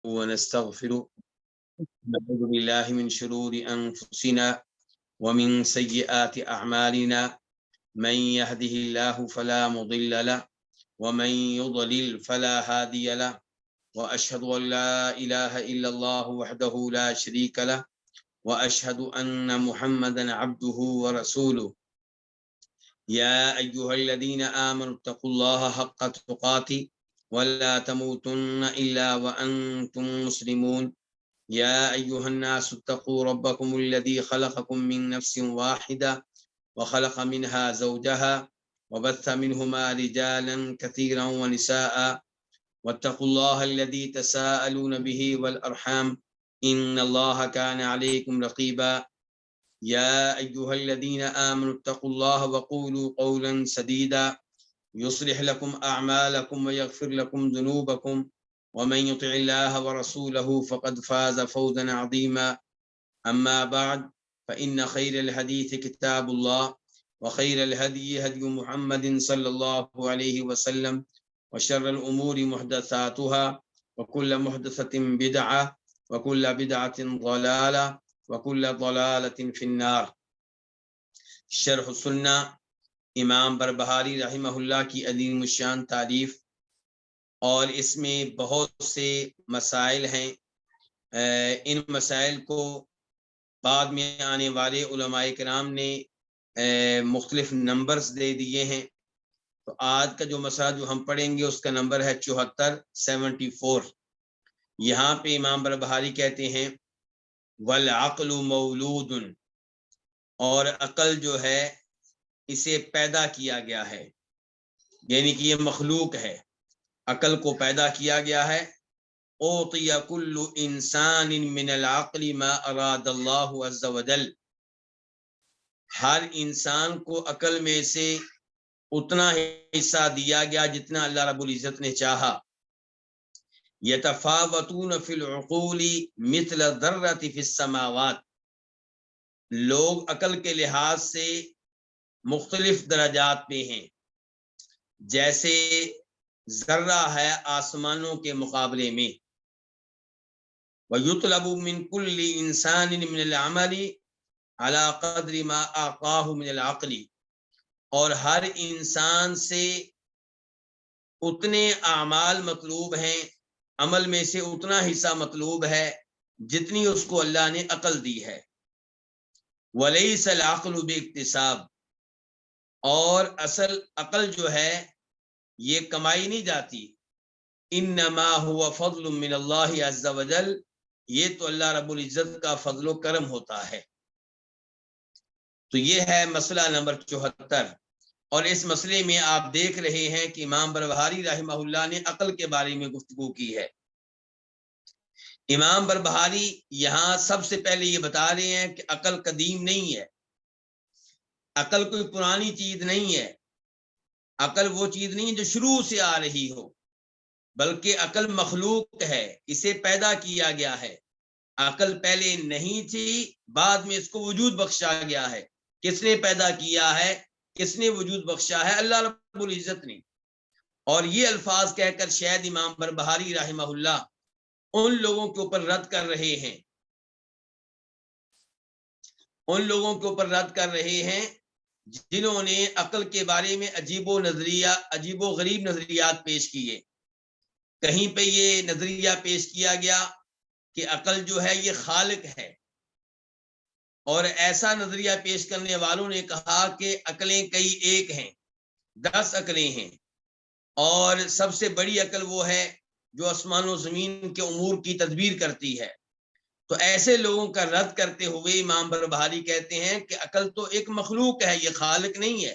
ونستغفره نعوذ بالله من شرور أنفسنا ومن سيئات أعمالنا من يهده الله فلا مضل له ومن يضلل فلا هادي له وأشهد أن لا إله إلا الله وحده لا شريك له وأشهد أن محمدا عبده ورسوله يا أيها الذين آمنوا اتقوا الله حق تقاته ولا تموتن إلا وأنتم مسلمون يا أيها الناس اتقوا ربكم الذي خلقكم من نفس واحدة وخلق منها زوجها وبث منهما رجالا كثيرا ونساء واتقوا الله الذي تساءلون به والأرحام إن الله كان عليكم رقيبا يا أيها الذين آمنوا اتقوا الله وقولوا قولا سديدا يصلح لكم أعمالكم ويغفر لكم ذنوبكم ومن يطع الله ورسوله فقد فاز فوزا عظيما أما بعد فإن خير الحديث كتاب الله وخير الهدي هدي محمد صلى الله عليه وسلم وشر الأمور محدثاتها وكل محدثة بدعة وكل بدعة ضلالة وكل ضلالة في النار. شرح السنہ امام بربہاری رحمہ اللہ کی عظیم الشان تعریف، اور اس میں بہت سے مسائل ہیں. ان مسائل کو بعد میں آنے والے علماء کرام نے مختلف نمبرز دے دیے ہیں. تو آج کا جو مسئلہ جو ہم پڑھیں گے اس کا نمبر ہے 74 یہاں پہ امام بربہاری کہتے ہیں والعقل مولود، اور عقل جو ہے اسے پیدا کیا گیا ہے، یعنی کہ یہ مخلوق ہے. عقل کو پیدا کیا گیا ہے. اوطی کل انسان من العقل ما اراد اللہ عز وجل، ہر انسان کو عقل میں سے اتنا حصہ دیا گیا جتنا اللہ رب العزت نے چاہا. یتفاوتون فی العقول مثل الذرۃ فی السماوات، لوگ عقل کے لحاظ سے مختلف درجات پہ ہیں، جیسے ذرہ ہے آسمانوں کے مقابلے میں. وَيُطْلَبُ مِنْ كُلِّ إِنسَانٍ مِنَ الْعَمَلِ عَلَى قَدْرِ مَا آقَاهُ مِنَ الْعَقْلِ، اور ہر انسان سے اتنے اعمال مطلوب ہیں، عمل میں سے اتنا حصہ مطلوب ہے جتنی اس کو اللہ نے عقل دی ہے. وَلَيْسَ الْعَقْلُ بِاكْتِسَابٍ، اور اصل عقل جو ہے یہ کمائی نہیں جاتی. انما هو فضل من اللہ عز وجل، یہ تو اللہ رب العزت کا فضل و کرم ہوتا ہے. تو یہ ہے مسئلہ نمبر 74. اور اس مسئلے میں آپ دیکھ رہے ہیں کہ امام بربہاری رحمہ اللہ نے عقل کے بارے میں گفتگو کی ہے. امام بربہاری یہاں سب سے پہلے یہ بتا رہے ہیں کہ عقل قدیم نہیں ہے، عقل کوئی پرانی چیز نہیں ہے، عقل وہ چیز نہیں ہے جو شروع سے آ رہی ہو، بلکہ عقل مخلوق ہے، اسے پیدا کیا گیا ہے. عقل پہلے نہیں تھی، بعد میں اس کو وجود بخشا گیا ہے. کس نے پیدا کیا ہے، کس نے وجود بخشا ہے؟ اللہ رب العزت نے. اور یہ الفاظ کہہ کر شاید امام بربہاری رحمہ اللہ ان لوگوں کے اوپر رد کر رہے ہیں، ان لوگوں کے اوپر رد کر رہے ہیں جنہوں نے عقل کے بارے میں عجیب و غریب نظریات پیش کیے. کہیں پہ یہ نظریہ پیش کیا گیا کہ عقل جو ہے یہ خالق ہے، اور ایسا نظریہ پیش کرنے والوں نے کہا کہ عقلیں کئی ایک ہیں، 10 عقلیں ہیں، اور سب سے بڑی عقل وہ ہے جو آسمان و زمین کے امور کی تدبیر کرتی ہے. تو ایسے لوگوں کا رد کرتے ہوئے امام بربہاری کہتے ہیں کہ عقل تو ایک مخلوق ہے، یہ خالق نہیں ہے.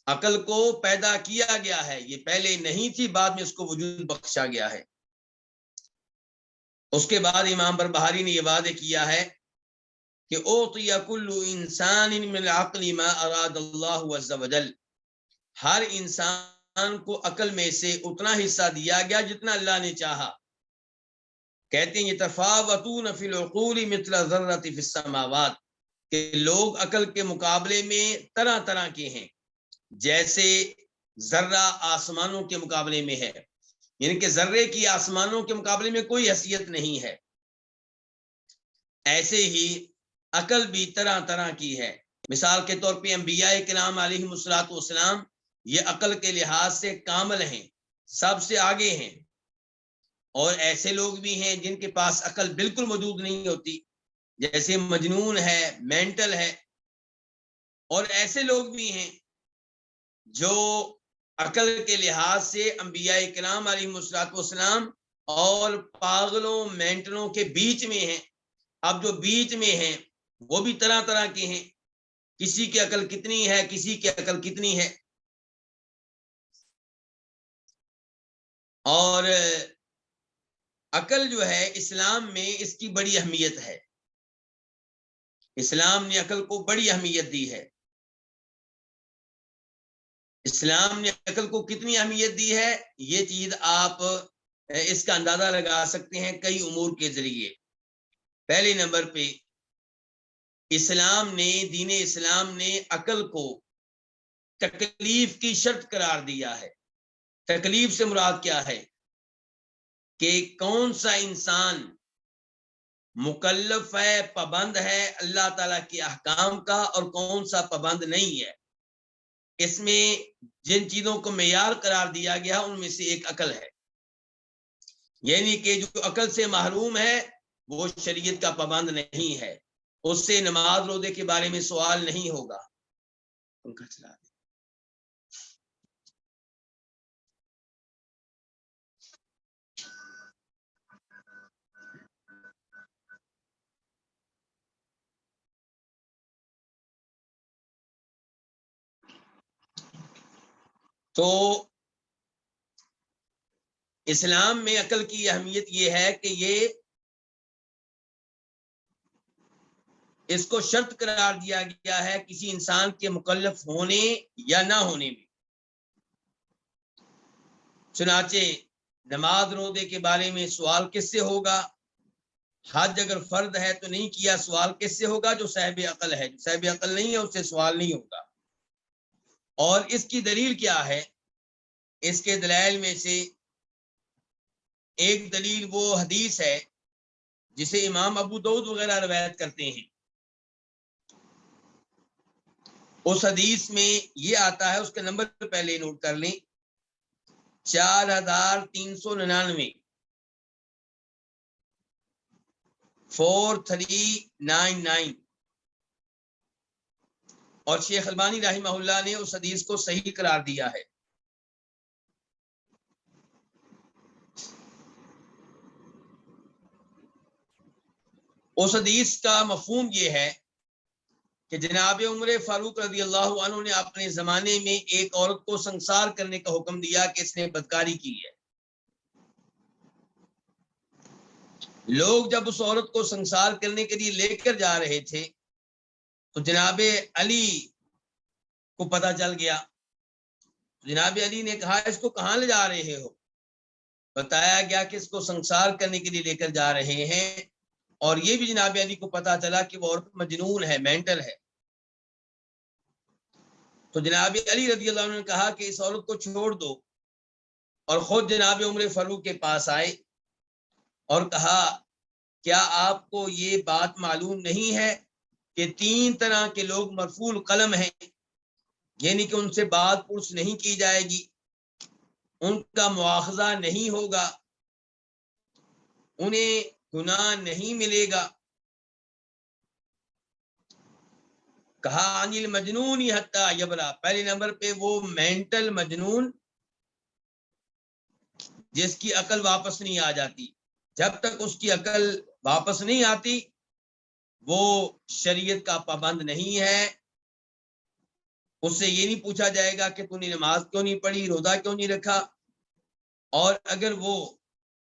عقل کو پیدا کیا گیا ہے، یہ پہلے نہیں تھی، بعد میں اس کو وجود بخشا گیا ہے. اس کے بعد امام بربہاری نے یہ واضح کیا ہے کہ اوطی کل انسان من العقل ما اراد اللہ عز وجل، ہر انسان کو عقل میں سے اتنا حصہ دیا گیا جتنا اللہ نے چاہا. کہتے ہیں یتفاوتون فی العقول مثل الذرۃ فی السماوات، کہ لوگ عقل کے مقابلے میں طرح طرح کے ہیں، جیسے ذرہ آسمانوں کے مقابلے میں ہے. یعنی کہ ذرے کی آسمانوں کے مقابلے میں کوئی حیثیت نہیں ہے۔ ایسے ہی عقل بھی طرح طرح کی ہے۔ مثال کے طور پہ انبیاء کرام علیہم الصلوۃ والسلام یہ عقل کے لحاظ سے کامل ہیں، سب سے آگے ہیں، اور ایسے لوگ بھی ہیں جن کے پاس عقل بالکل موجود نہیں ہوتی، جیسے مجنون ہے، مینٹل ہے، اور ایسے لوگ بھی ہیں جو عقل کے لحاظ سے انبیاء کرام علیہم الصلوۃ والسلام اور پاگلوں مینٹلوں کے بیچ میں ہیں۔ اب جو بیچ میں ہیں وہ بھی طرح طرح کے ہیں، کسی کی عقل کتنی ہے، کسی کی عقل کتنی ہے۔ اور عقل جو ہے اسلام میں اس کی بڑی اہمیت ہے، اسلام نے عقل کو بڑی اہمیت دی ہے۔ اسلام نے عقل کو کتنی اہمیت دی ہے، یہ چیز آپ اس کا اندازہ لگا سکتے ہیں کئی امور کے ذریعے۔ پہلے نمبر پہ دین اسلام نے عقل کو تکلیف کی شرط قرار دیا ہے۔ تکلیف سے مراد کیا ہے کہ کون سا انسان مکلف ہے، پابند ہے اللہ تعالیٰ کے احکام کا، اور کون سا پابند نہیں ہے۔ اس میں جن چیزوں کو معیار قرار دیا گیا ان میں سے ایک عقل ہے، یعنی کہ جو عقل سے محروم ہے وہ شریعت کا پابند نہیں ہے، اس سے نماز روزے کے بارے میں سوال نہیں ہوگا۔ پنکھا چلا دیں۔ تو اسلام میں عقل کی اہمیت یہ ہے کہ یہ اس کو شرط قرار دیا گیا ہے کسی انسان کے مکلف ہونے یا نہ ہونے میں۔ چنانچہ نماز روزے کے بارے میں سوال کس سے ہوگا؟ حج اگر فرض ہے تو نہیں کیا، سوال کس سے ہوگا؟ جو صاحب عقل ہے۔ جو صاحب عقل نہیں ہے اس سے سوال نہیں ہوگا۔ اور اس کی دلیل کیا ہے؟ اس کے دلائل میں سے ایک دلیل وہ حدیث ہے جسے امام ابو داؤد وغیرہ روایت کرتے ہیں۔ اس حدیث میں یہ آتا ہے، اس کا نمبر پہلے نوٹ کر لیں، 4399 4399، اور شیخ البانی رحمہ اللہ نے اس حدیث کو صحیح قرار دیا ہے۔ اس حدیث کا مفہوم یہ ہے کہ جناب عمر فاروق رضی اللہ عنہ نے اپنے زمانے میں ایک عورت کو سنسار کرنے کا حکم دیا کہ اس نے بدکاری کی ہے۔ لوگ جب اس عورت کو سنسار کرنے کے لیے لے کر جا رہے تھے تو جناب علی کو پتہ چل گیا۔ جناب علی نے کہا اس کو کہاں لے جا رہے ہو؟ بتایا گیا کہ اس کو سنسار کرنے کے لیے لے کر جا رہے ہیں، اور یہ بھی جناب علی کو پتا چلا کہ وہ عورت مجنون ہے، مینٹل ہے۔ تو جناب علی رضی اللہ عنہ نے کہا کہ اس عورت کو چھوڑ دو، اور خود جناب عمر فاروق کے پاس آئے اور کہا کیا آپ کو یہ بات معلوم نہیں ہے کہ 3 طرح کے لوگ مرفوع القلم ہیں، یعنی کہ ان سے بات پرس نہیں کی جائے گی، ان کا مواخذہ نہیں ہوگا، انہیں گناہ نہیں ملے گا۔ کہا عن المجنون حتی یبرا، پہلے نمبر پہ وہ مینٹل مجنون جس کی عقل واپس نہیں آ جاتی، جب تک اس کی عقل واپس نہیں آتی وہ شریعت کا پابند نہیں ہے۔ اس سے یہ نہیں پوچھا جائے گا کہ تو نے نماز کیوں نہیں پڑھی، روزہ کیوں نہیں رکھا، اور اگر وہ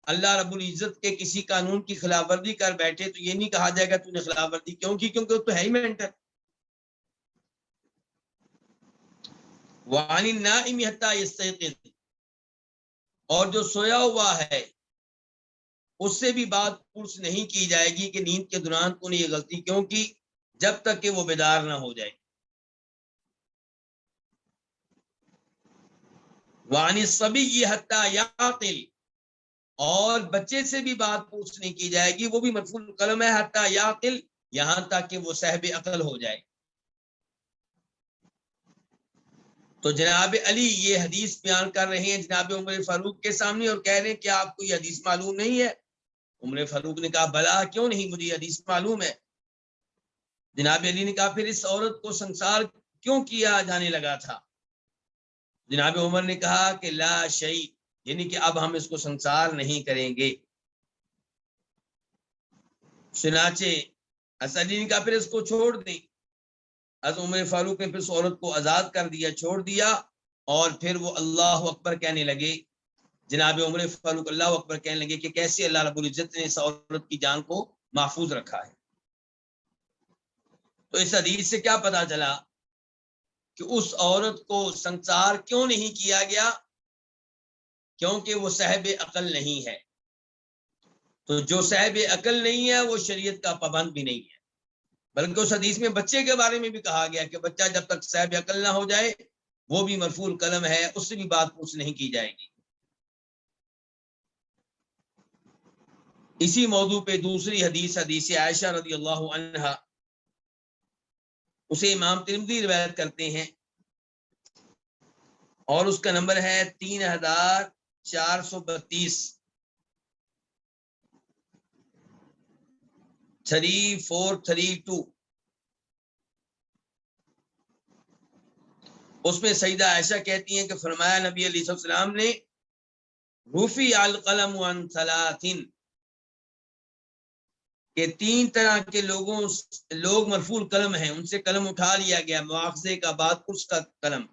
اللہ رب العزت کے کسی قانون کی خلاف ورزی کر بیٹھے تو یہ نہیں کہا جائے گا تو نے خلاف ورزی کیوں کی، کیونکہ وہ تو ہے ہی مینٹل۔ وعن النائم حتی یستيقظ، اور جو سویا ہوا ہے اس سے بھی بات پرس نہیں کی جائے گی کہ نیند کے دوران تو نے یہ غلطی کیوں کی، جب تک کہ وہ بیدار نہ ہو جائے۔ وعن الصبی حتی یعقل، اور بچے سے بھی بات پوچھنے کی جائے گی، وہ بھی مرفوع القلم ہے، حتی یعقل، یہاں تک کہ وہ صاحب عقل ہو جائے۔ تو جناب علی یہ حدیث بیان کر رہے ہیں جناب عمر فاروق کے سامنے اور کہہ رہے ہیں کہ آپ کو یہ حدیث معلوم نہیں ہے۔ عمر فاروق نے کہا بلا کیوں نہیں، مجھے یہ حدیث معلوم ہے۔ جناب علی نے کہا پھر اس عورت کو سنسار کیوں کیا جانے لگا تھا؟ جناب عمر نے کہا کہ لا شیء، یعنی کہ اب ہم اس کو سنسار نہیں کریں گے۔ چنانچہ حضرت علی نے کہا پھر اس کو چھوڑ دیں۔ حضرت عمر فاروق نے پھر اس عورت کو آزاد کر دیا، چھوڑ دیا، اور پھر وہ اللہ اکبر کہنے لگے۔ جناب عمر فاروق اللہ اکبر کہنے لگے کہ کیسے اللہ رب العزت نے اس عورت کی جان کو محفوظ رکھا ہے۔ تو اس حدیث سے کیا پتا چلا کہ اس عورت کو سنسار کیوں نہیں کیا گیا؟ کیونکہ وہ صاحب عقل نہیں ہے۔ تو جو صاحب عقل نہیں ہے وہ شریعت کا پابند بھی نہیں ہے، بلکہ اس حدیث میں بچے کے بارے میں بھی کہا گیا کہ بچہ جب تک صاحب عقل نہ ہو جائے وہ بھی مرفوع القلم ہے، اس سے بھی بات پوچھ نہیں کی جائے گی۔ اسی موضوع پہ دوسری حدیث، حدیث عائشہ رضی اللہ عنہا، اسے امام ترمذی روایت کرتے ہیں اور اس کا نمبر ہے 3432، 3432۔ اس میں سیدہ عائشہ کہتی ہیں کہ فرمایا نبی علیہ السلام نے رفع القلم عن ثلاث، کہ 3 طرح کے لوگ مرفوع القلم ہیں، ان سے قلم اٹھا لیا گیا، مواخذے کا، بات کچھ کا قلم۔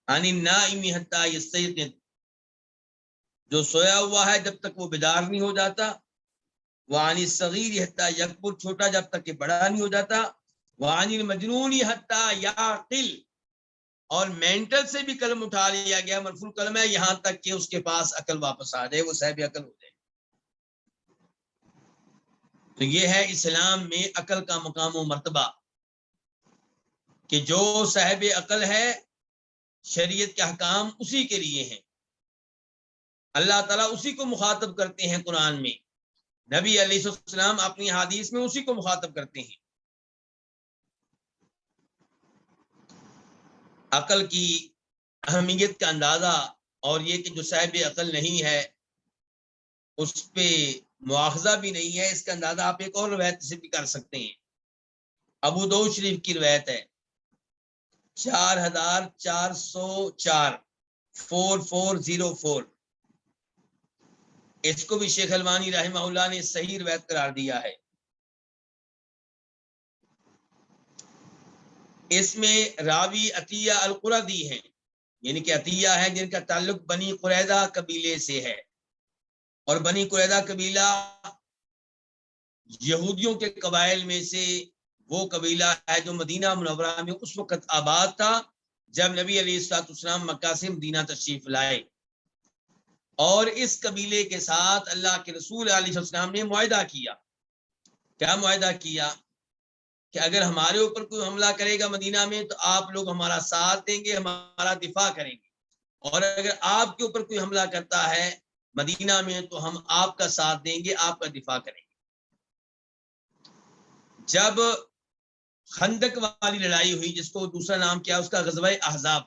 عن النائم حتی یستیقظ، جو سویا ہوا ہے جب تک وہ بیدار نہیں ہو جاتا۔ وعن الصغیر حتی یکبر، چھوٹا جب تک کہ بڑا نہیں ہو جاتا۔ وعن المجنون حتی یعقل، اور مینٹل سے بھی قلم اٹھا لیا گیا، مرفوع القلم ہے، یہاں تک کہ اس کے پاس عقل واپس آ جائے، وہ صاحب عقل ہو جائے۔ تو یہ ہے اسلام میں عقل کا مقام و مرتبہ، کہ جو صاحب عقل ہے شریعت کے احکام اسی کے لیے ہیں، اللہ تعالیٰ اسی کو مخاطب کرتے ہیں قرآن میں، نبی علیہ السلام اپنی حدیث میں اسی کو مخاطب کرتے ہیں۔ عقل کی اہمیت کا اندازہ اور یہ کہ جو صاحب عقل نہیں ہے اس پہ مواخذہ بھی نہیں ہے، اس کا اندازہ آپ ایک اور روایت سے بھی کر سکتے ہیں۔ ابو داؤد شریف کی روایت ہے 4404، 4404، اس کو بھی شیخ البانی رحمہ اللہ نے صحیح روایت قرار دیا ہے۔ اس میں راوی عطیہ القردی ہیں، یعنی کہ عطیہ ہے جن کا تعلق بنی قریظہ قبیلے سے ہے، اور بنی قریظہ قبیلہ یہودیوں کے قبائل میں سے وہ قبیلہ ہے جو مدینہ منورہ میں اس وقت آباد تھا جب نبی علیہ السلام مکہ سے مدینہ تشریف لائے، اور اس قبیلے کے ساتھ اللہ کے رسول علیہ السلام نے معاہدہ کیا۔ کیا معاہدہ کیا؟ کہ اگر ہمارے اوپر کوئی حملہ کرے گا مدینہ میں تو آپ لوگ ہمارا ساتھ دیں گے، ہمارا دفاع کریں گے، اور اگر آپ کے اوپر کوئی حملہ کرتا ہے مدینہ میں تو ہم آپ کا ساتھ دیں گے، آپ کا دفاع کریں گے۔ جب خندق والی لڑائی ہوئی، جس کو دوسرا نام کیا اس کا غزوہ احزاب،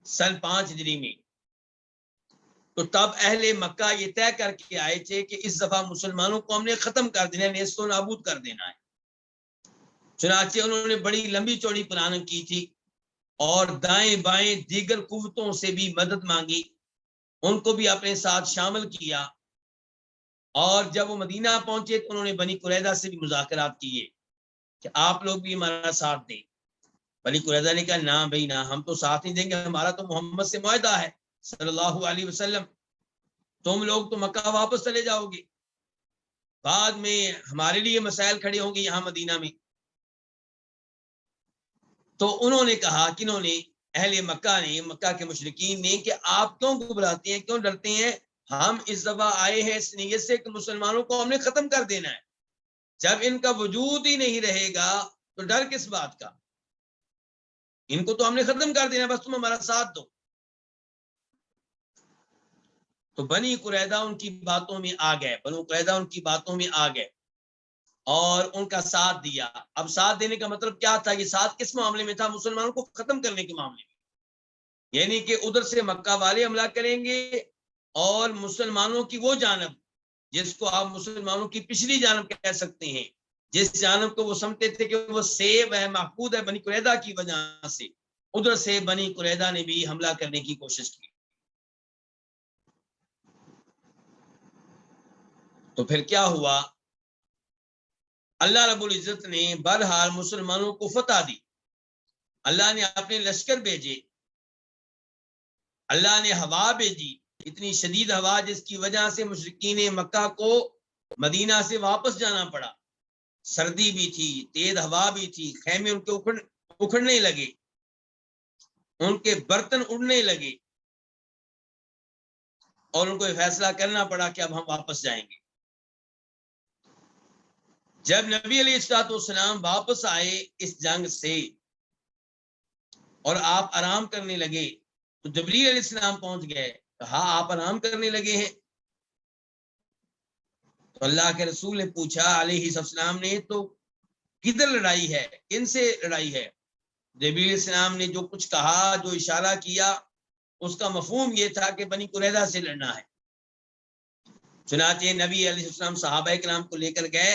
سن 5 ہجری میں، تو تب اہل مکہ یہ طے کر کے آئے تھے کہ اس دفعہ مسلمانوں کو ہم نے ختم کر دینا ہے، نیست و نابود کر دینا ہے۔ چنانچہ انہوں نے بڑی لمبی چوڑی پلاننگ کی تھی اور دائیں بائیں دیگر قوتوں سے بھی مدد مانگی، ان کو بھی اپنے ساتھ شامل کیا، اور جب وہ مدینہ پہنچے تو انہوں نے بنی قریظہ سے بھی مذاکرات کیے کہ آپ لوگ بھی ہمارا ساتھ دیں۔ بنی قریظہ نے کہا نہ بھائی نہ، ہم تو ساتھ نہیں دیں گے، ہمارا تو محمد سے معاہدہ ہے صلی اللہ علیہ وسلم، تم لوگ تو مکہ واپس چلے جاؤ گے، بعد میں ہمارے لیے مسائل کھڑے ہوں گے یہاں مدینہ میں۔ تو انہوں نے کہا کہ انہوں نے اہل مکہ نے، مکہ کے مشرکین نے، کہ آپ کیوں گھبراتے ہیں، کیوں ڈرتے ہیں؟ ہم اس دفعہ آئے ہیں اس نیت سے کہ مسلمانوں کو ہم نے ختم کر دینا ہے، جب ان کا وجود ہی نہیں رہے گا تو ڈر کس بات کا؟ ان کو تو ہم نے ختم کر دینا، بس تم ہمارا ساتھ دو۔ تو بنی قریظہ ان کی باتوں میں آ گئے، بنو قریظہ ان کی باتوں میں آ گئے اور ان کا ساتھ دیا۔ اب ساتھ دینے کا مطلب کیا تھا؟ یہ ساتھ کس معاملے میں تھا؟ مسلمانوں کو ختم کرنے کے معاملے میں، یعنی کہ ادھر سے مکہ والے حملہ کریں گے اور مسلمانوں کی وہ جانب جس کو آپ مسلمانوں کی پچھلی جانب کہہ سکتے ہیں، جس جانب کو وہ سمجھتے تھے کہ وہ سیب ہے، محفوظ ہے بنی قریظہ کی وجہ سے، ادھر سے بنی قریظہ نے بھی حملہ کرنے کی کوشش کی۔ تو پھر کیا ہوا؟ اللہ رب العزت نے بہرحال مسلمانوں کو فتح دی، اللہ نے اپنے لشکر بھیجے، اللہ نے ہوا بھیجی، اتنی شدید ہوا جس کی وجہ سے مشرکین مکہ کو مدینہ سے واپس جانا پڑا، سردی بھی تھی، تیز ہوا بھی تھی، خیمے ان کے اکھڑنے لگے، ان کے برتن اڑنے لگے، اور ان کو یہ فیصلہ کرنا پڑا کہ اب ہم واپس جائیں گے۔ جب نبی علیہ الصلوۃ والسلام واپس آئے اس جنگ سے اور آپ آرام کرنے لگے تو جبریل علیہ السلام پہنچ گئے، ہاں آپ آرام کرنے لگے ہیں؟ تو اللہ کے رسول نے پوچھا علیہ السلام نے، تو کدھر لڑائی ہے، کن سے لڑائی ہے؟ جبریل علیہ السلام نے جو کچھ کہا، جو اشارہ کیا، اس کا مفہوم یہ تھا کہ بنی قریظہ سے لڑنا ہے۔ چنانچہ نبی علیہ السلام صحابہ کرام کو لے کر گئے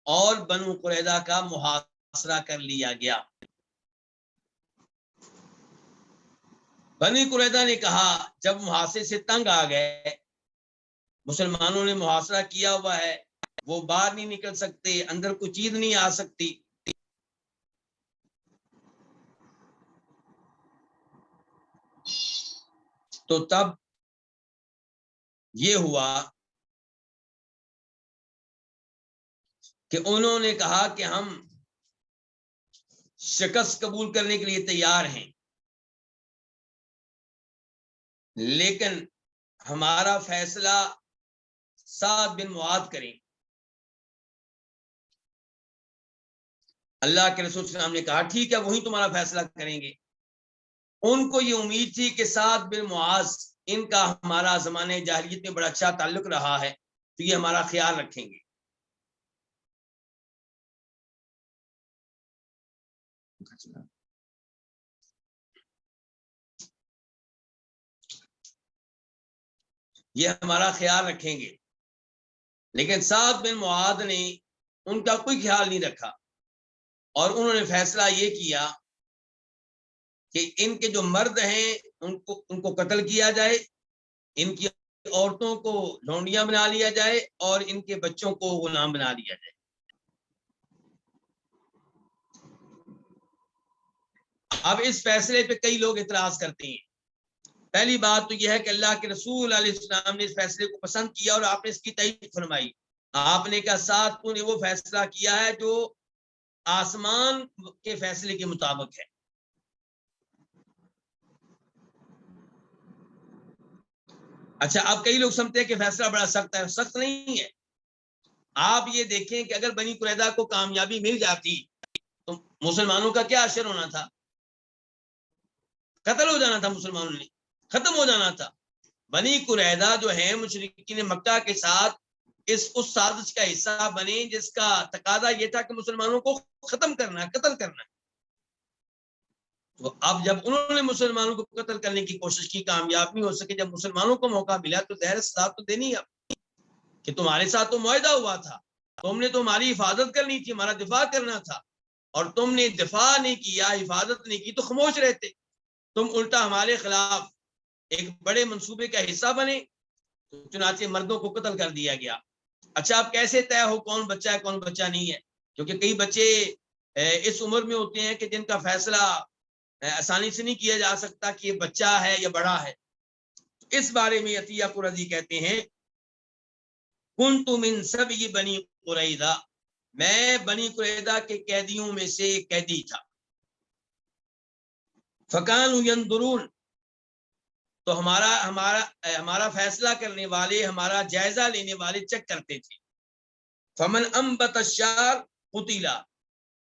اور بنو قریظہ کا محاصرہ کر لیا گیا۔ بنی قریظہ نے کہا جب محاصرے سے تنگ آ گئے، مسلمانوں نے محاصرہ کیا ہوا ہے، وہ باہر نہیں نکل سکتے، اندر کوئی چیز نہیں آ سکتی، تو تب یہ ہوا کہ انہوں نے کہا کہ ہم شکست قبول کرنے کے لیے تیار ہیں، لیکن ہمارا فیصلہ سعد بن معاذ کریں۔ اللہ کے رسول صلی اللہ علیہ وسلم نے کہا ٹھیک ہے، وہی تمہارا فیصلہ کریں گے۔ ان کو یہ امید تھی کہ سعد بن معاذ، ان کا ہمارا زمانے جاہلیت میں بڑا اچھا تعلق رہا ہے، تو یہ ہمارا خیال رکھیں گے۔ یہ ہمارا خیال رکھیں گے، لیکن سعد بن معاذ نے ان کا کوئی خیال نہیں رکھا، اور انہوں نے فیصلہ یہ کیا کہ ان کے جو مرد ہیں ان کو قتل کیا جائے، ان کی عورتوں کو لونڈیاں بنا لیا جائے، اور ان کے بچوں کو غلام بنا لیا جائے۔ اب اس فیصلے پہ کئی لوگ اعتراض کرتے ہیں۔ پہلی بات تو یہ ہے کہ اللہ کے رسول علیہ السلام نے اس فیصلے کو پسند کیا اور آپ نے اس کی تائید فرمائی۔ آپ نے کہا ساتھ تو نے وہ فیصلہ کیا ہے جو آسمان کے فیصلے کے مطابق ہے۔ اچھا، اب کئی لوگ سمجھتے ہیں کہ فیصلہ بڑا سخت ہے، سخت نہیں ہے۔ آپ یہ دیکھیں کہ اگر بنی قریظہ کو کامیابی مل جاتی تو مسلمانوں کا کیا اثر ہونا تھا؟ قتل ہو جانا تھا، مسلمانوں نے ختم ہو جانا تھا۔ بنی قریظہ جو ہے مشرکین مکہ کے ساتھ اس سازش کا حصہ بنے جس کا تقاضا یہ تھا کہ مسلمانوں کو ختم کرنا ہے، قتل کرنا ہے۔ تو اب جب انہوں نے مسلمانوں کو قتل کرنے کی کوشش کی، کامیاب نہیں ہو سکے، جب مسلمانوں کو موقع ملا تو ظاہر سزا تو دینی ہے کہ تمہارے ساتھ تو معاہدہ ہوا تھا، تم نے تو ہماری حفاظت کرنی تھی، ہمارا دفاع کرنا تھا، اور تم نے دفاع نہیں کیا، حفاظت نہیں کی تو خاموش رہتے، تم الٹا ہمارے خلاف ایک بڑے منصوبے کا حصہ بنے۔ چنانچہ مردوں کو قتل کر دیا گیا۔ اچھا، اب کیسے طے ہو کون بچہ ہے کون بچہ نہیں ہے؟ کیونکہ کئی بچے اس عمر میں ہوتے ہیں کہ جن کا فیصلہ آسانی سے نہیں کیا جا سکتا کہ یہ بچہ ہے یا بڑا ہے۔ اس بارے میں عطیہ قرظی کہتے ہیں کنت من سبی بنی قریظہ، میں بنی قریظہ کے قیدیوں میں سے ایک قیدی تھا۔ فکانوا ينظرون، تو ہمارا فیصلہ کرنے والے، ہمارا جائزہ لینے والے چیک کرتے تھے۔ فمن انبت الشعر قتل،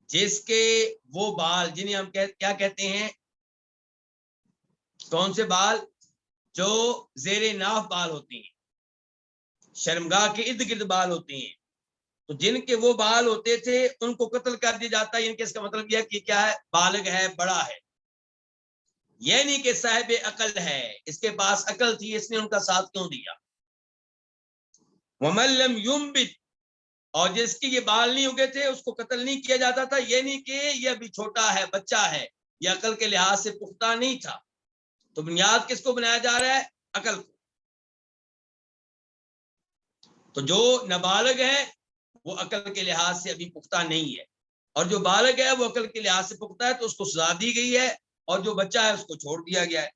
جس کے وہ بال جنہیں ہم کیا کہتے ہیں، کون سے بال؟ جو زیر ناف بال ہوتی ہیں، شرمگاہ کے ارد گرد بال ہوتے ہیں، تو جن کے وہ بال ہوتے تھے ان کو قتل کر دیا جاتا ہے، یعنی کہ اس کا مطلب یہ ہے کہ کیا ہے، بالغ ہے، بڑا ہے، یہ نہیں کہ صاحب عقل ہے، اس کے پاس عقل تھی، اس نے ان کا ساتھ کیوں دیا۔ وَمَن لَّمْ يُنبِتْ، اور جس کی یہ بال نہیں اگے تھے اس کو قتل نہیں کیا جاتا تھا، یہ نہیں کہ یہ ابھی چھوٹا ہے، بچہ ہے، یہ عقل کے لحاظ سے پختہ نہیں تھا۔ تو بنیاد کس کو بنایا جا رہا ہے؟ عقل کو۔ تو جو نابالغ ہے وہ عقل کے لحاظ سے ابھی پختہ نہیں ہے، اور جو بالغ ہے وہ عقل کے لحاظ سے پختہ ہے، تو اس کو سزا دی گئی ہے، اور جو بچہ ہے اس کو چھوڑ دیا گیا ہے۔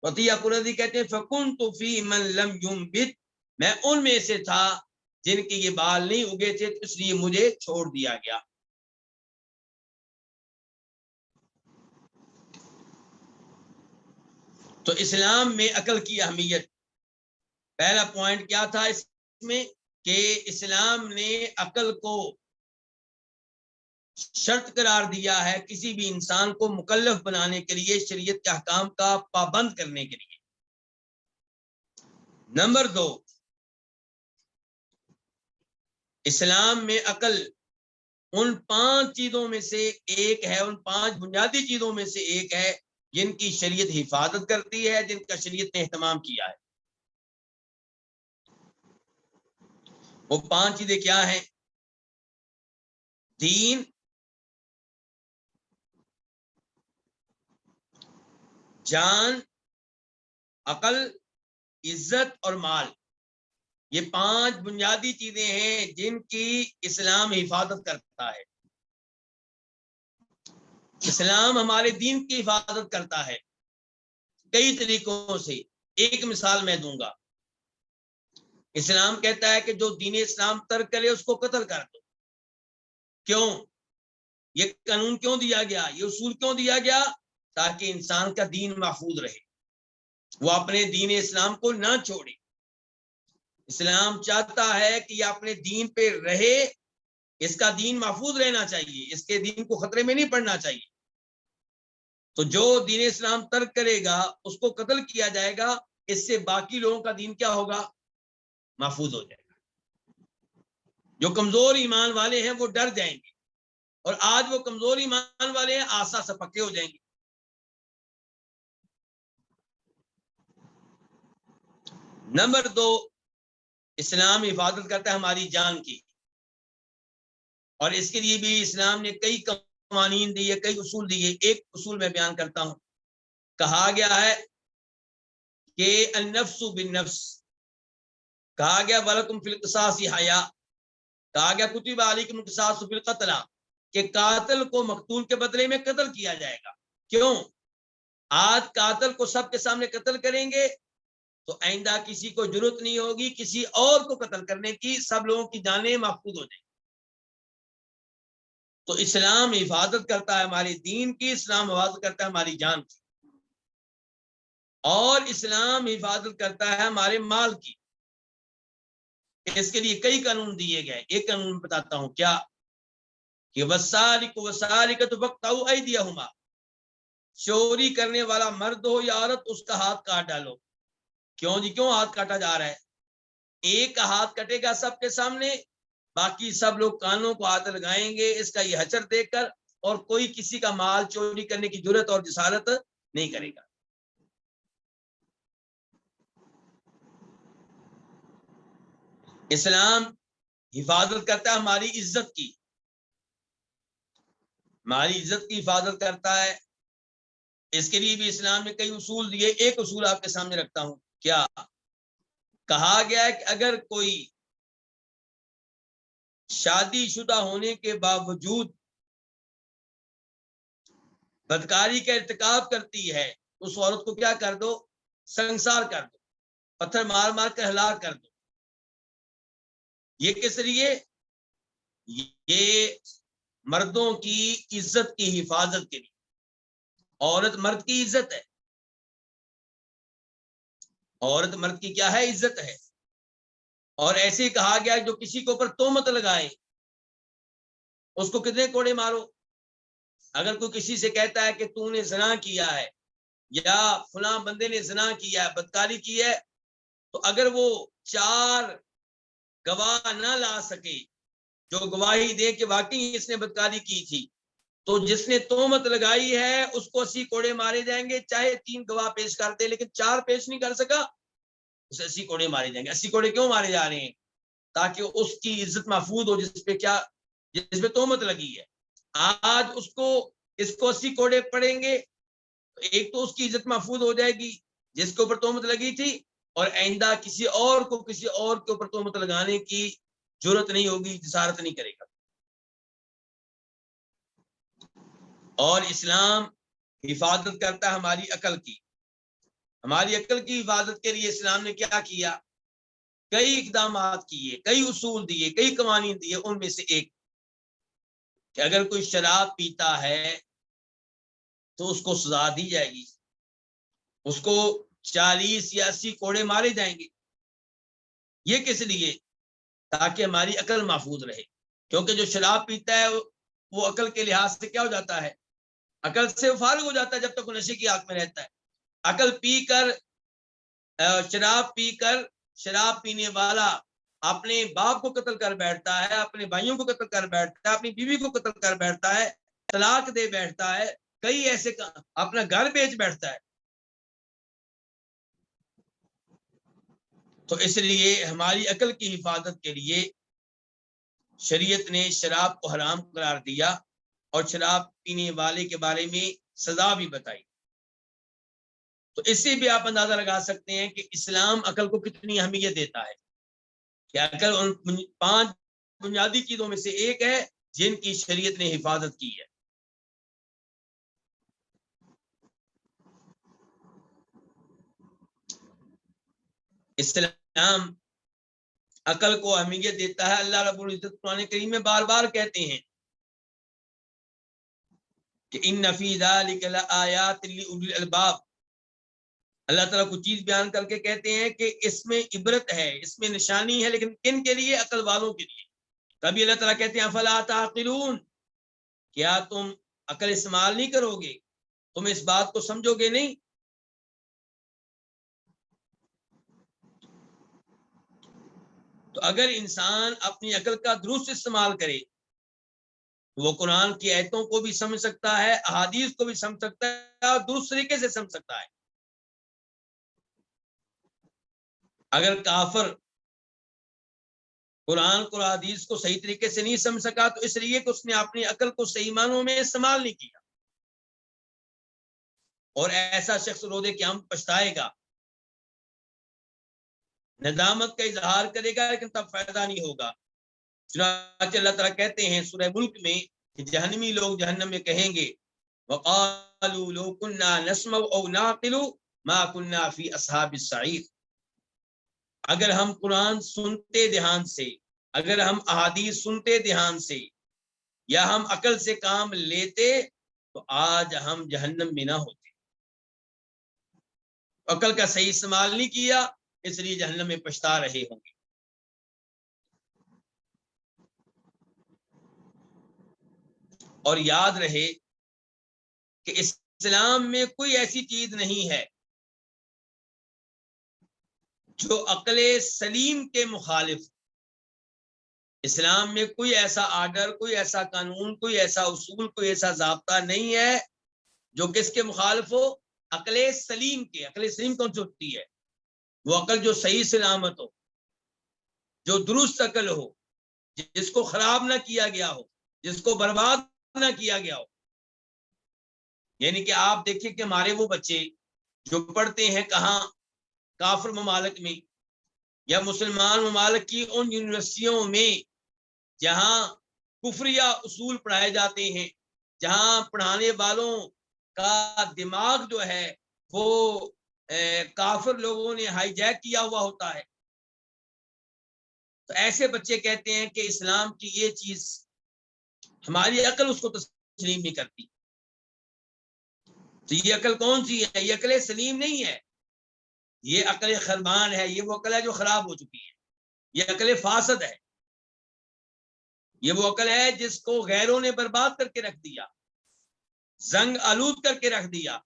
عطیہ قرظی کہتے ہیں فَكُنْتُ فِي مَن لَّمْ يُنبِتْ، میں ان میں سے تھا جن کے یہ بال نہیں اگے تھے، اس لیے مجھے چھوڑ دیا گیا۔ تو اسلام میں عقل کی اہمیت، پہلا پوائنٹ کیا تھا اس میں کہ اسلام نے عقل کو شرط قرار دیا ہے کسی بھی انسان کو مکلف بنانے کے لیے، شریعت کے احکام کا پابند کرنے کے لیے۔ نمبر 2، اسلام میں عقل ان 5 چیزوں میں سے ایک ہے، ان 5 بنیادی چیزوں میں سے ایک ہے جن کی شریعت حفاظت کرتی ہے، جن کا شریعت نے اہتمام کیا ہے۔ وہ 5 چیزیں کیا ہیں؟ دین، جان، عقل، عزت اور مال، یہ 5 بنیادی چیزیں ہیں جن کی اسلام حفاظت کرتا ہے۔ اسلام ہمارے دین کی حفاظت کرتا ہے کئی طریقوں سے، ایک مثال میں دوں گا۔ اسلام کہتا ہے کہ جو دین اسلام ترک کرے اس کو قتل کر دو۔ کیوں؟ یہ قانون کیوں دیا گیا، یہ اصول کیوں دیا گیا؟ تاکہ انسان کا دین محفوظ رہے، وہ اپنے دین اسلام کو نہ چھوڑے۔ اسلام چاہتا ہے کہ یہ اپنے دین پہ رہے، اس کا دین محفوظ رہنا چاہیے، اس کے دین کو خطرے میں نہیں پڑنا چاہیے۔ تو جو دین اسلام ترک کرے گا اس کو قتل کیا جائے گا، اس سے باقی لوگوں کا دین کیا ہوگا؟ محفوظ ہو جائے گا۔ جو کمزور ایمان والے ہیں وہ ڈر جائیں گے، اور آج وہ کمزور ایمان والے ہیں آسا سپکے ہو جائیں گے۔ نمبر 2، اسلام حفاظت کرتا ہے ہماری جان کی، اور اس کے لیے بھی اسلام نے کئی قوانین دیے، کئی اصول دیے۔ ایک اصول میں بیان کرتا ہوں، کہا گیا ہے کہ النفس بالنفس، کہا گیا وَلَكُمْ فِي الْقِصَاصِ حَیَاءٌ، کہا گیا کتب علیکم القصاص فی القتل، کہ قاتل کو مقتول کے بدلے میں قتل کیا جائے گا۔ کیوں؟ آج قاتل کو سب کے سامنے قتل کریں گے تو آئندہ کسی کو ضرورت نہیں ہوگی کسی اور کو قتل کرنے کی، سب لوگوں کی جانیں محفوظ ہو جائیں۔ تو اسلام حفاظت کرتا ہے ہمارے دین کی، اسلام حفاظت کرتا ہے ہماری جان کی، اور اسلام حفاظت کرتا ہے ہمارے مال کی۔ اس کے لیے کئی قانون دیے گئے، ایک قانون بتاتا ہوں کیا، کہ والسارق والسارقۃ فاقطعوا ایدیہما، چوری کرنے والا مرد ہو یا عورت اس کا ہاتھ کاٹ ڈالو۔ کیوں جی، کیوں ہاتھ کاٹا جا رہا ہے؟ ایک کا ہاتھ کٹے گا سب کے سامنے، باقی سب لوگ کانوں کو ہاتھ لگائیں گے اس کا یہ حشر دیکھ کر، اور کوئی کسی کا مال چوری کرنے کی جرت اور جسارت نہیں کرے گا۔ اسلام حفاظت کرتا ہے ہماری عزت کی، ہماری عزت کی حفاظت کرتا ہے۔ اس کے لیے بھی اسلام نے کئی اصول دیے، ایک اصول آپ کے سامنے رکھتا ہوں کیا، کہا گیا ہے کہ اگر کوئی شادی شدہ ہونے کے باوجود بدکاری کا ارتکاب کرتی ہے، اس عورت کو کیا کر دو؟ سنسار کر دو، پتھر مار مار کر ہلاک کر دو۔ یہ کس لیے؟ یہ مردوں کی عزت کی حفاظت کے لیے۔ عورت مرد کی عزت ہے، عورت مرد کی کیا ہے؟ عزت ہے۔ اور ایسے ہی کہا گیا جو کسی کے اوپر تہمت لگائے اس کو کتنے کوڑے مارو۔ اگر کوئی کسی سے کہتا ہے کہ تو نے زنا کیا ہے یا فلاں بندے نے زنا کیا ہے، بدکاری کی ہے، تو اگر وہ 4 گواہ نہ لا سکے جو گواہی دے کہ واقعی اس نے بدکاری کی تھی، تو جس نے تہمت لگائی ہے اس کو 80 کوڑے مارے جائیں گے، چاہے 3 گواہ پیش کر دے، لیکن 4 پیش نہیں کر سکا، اسے 80 کوڑے مارے جائیں گے۔ 80 کوڑے کیوں مارے جا رہے ہیں؟ تاکہ اس کی عزت محفوظ ہو، جس پہ تہمت لگی ہے۔ آج اس کو 80 کوڑے پڑیں گے، ایک تو اس کی عزت محفوظ ہو جائے گی جس کے اوپر تہمت لگی تھی، اور آئندہ کسی اور کے اوپر تہمت لگانے کی ضرورت نہیں ہوگی، جسارت نہیں کرے گا۔ اور اسلام حفاظت کرتا ہے ہماری عقل کی۔ ہماری عقل کی حفاظت کے لیے اسلام نے کیا کیا؟ کئی اقدامات کیے، کئی اصول دیے، کئی قوانین دیے۔ ان میں سے ایک کہ اگر کوئی شراب پیتا ہے تو اس کو سزا دی جائے گی، اس کو 40 یا 80 کوڑے مارے جائیں گے۔ یہ کس لیے؟ تاکہ ہماری عقل محفوظ رہے، کیونکہ جو شراب پیتا ہے وہ عقل کے لحاظ سے کیا ہو جاتا ہے؟ عقل سے فارغ ہو جاتا ہے جب تک وہ نشے کی حالت میں رہتا ہے۔ عقل پی کر شراب پینے والا اپنے باپ کو قتل کر بیٹھتا ہے، اپنے بھائیوں کو قتل کر بیٹھتا ہے، اپنی بیوی کو قتل کر بیٹھتا ہے، طلاق دے بیٹھتا ہے، کئی ایسے اپنا گھر بیچ بیٹھتا ہے۔ تو اس لیے ہماری عقل کی حفاظت کے لیے شریعت نے شراب کو حرام قرار دیا اور شراب پینے والے کے بارے میں سزا بھی بتائی۔ تو اس سے بھی آپ اندازہ لگا سکتے ہیں کہ اسلام عقل کو کتنی اہمیت دیتا ہے، کہ عقل ان 5 بنیادی چیزوں میں سے ایک ہے جن کی شریعت نے حفاظت کی ہے۔ اسلام عقل کو اہمیت دیتا ہے۔ اللہ رب العزت قرآن کریم میں بار بار کہتے ہیں کہ ان فی ذلک لآیات لأولی الالباب۔ اللہ تعالیٰ کو چیز بیان کر کے کہتے ہیں کہ اس میں عبرت ہے، اس میں نشانی ہے، لیکن کن کے لیے؟ عقل والوں کے لیے۔ کبھی اللہ تعالیٰ کہتے ہیں افلا تعقلون، کیا تم عقل استعمال نہیں کرو گے، تم اس بات کو سمجھو گے نہیں؟ تو اگر انسان اپنی عقل کا درست استعمال کرے وہ قرآن کی آیتوں کو بھی سمجھ سکتا ہے، احادیث کو بھی سمجھ سکتا ہے، اور درست طریقے سے سمجھ سکتا ہے۔ اگر کافر قرآن کو حدیث کو صحیح طریقے سے نہیں سمجھ سکا تو اس لیے کہ اس نے اپنی عقل کو صحیح معنوں میں استعمال نہیں کیا، اور ایسا شخص روز قیامت پچھتائے گا، ندامت کا اظہار کرے گا، لیکن تب فائدہ نہیں ہوگا۔ چنانچہ اللہ تعالیٰ کہتے ہیں سورہ ملک میں کہ جہنمی لوگ جہنم میں کہیں گے وَقَالُوا لَوْ كُنَّا نَسْمَعُ أَوْ نَعْقِلُ مَا كُنَّا فِي أَصْحَابِ السَّعِيرِ۔ اگر ہم قرآن سنتے دھیان سے، اگر ہم احادیث سنتے دھیان سے، یا ہم عقل سے کام لیتے تو آج ہم جہنم میں نہ ہوتے۔ عقل کا صحیح استعمال نہیں کیا، اس لیے جہنم میں پچھتا رہے ہوں گے۔ اور یاد رہے کہ اسلام میں کوئی ایسی چیز نہیں ہے جو عقل سلیم کے مخالف۔ اسلام میں کوئی ایسا آرڈر، کوئی ایسا قانون، کوئی ایسا اصول، کوئی ایسا ضابطہ نہیں ہے جو کس کے مخالف ہو؟ عقل سلیم کے۔ عقل سلیم کون سی ہوتی ہے؟ وہ عقل جو صحیح سلامت ہو، جو درست عقل ہو، جس کو خراب نہ کیا گیا ہو، جس کو برباد نہ کیا گیا ہو۔ یعنی کہ آپ دیکھیں کہ ہمارے وہ بچے جو پڑھتے ہیں کہاں؟ کافر ممالک میں یا مسلمان ممالک کی ان یونیورسٹیوں میں جہاں کفریہ اصول پڑھائے جاتے ہیں، جہاں پڑھانے والوں کا دماغ جو ہے وہ کافر لوگوں نے ہائی جیک کیا ہوا ہوتا ہے۔ تو ایسے بچے کہتے ہیں کہ اسلام کی یہ چیز ہماری عقل اس کو تسلیم نہیں کرتی۔ تو یہ عقل کون سی ہے؟ یہ عقل سلیم نہیں ہے، یہ عقل خرمان ہے، یہ وہ عقل ہے جو خراب ہو چکی ہے، یہ عقل فاسد ہے، یہ وہ عقل ہے جس کو غیروں نے برباد کر کے رکھ دیا، زنگ آلود کر کے رکھ دیا۔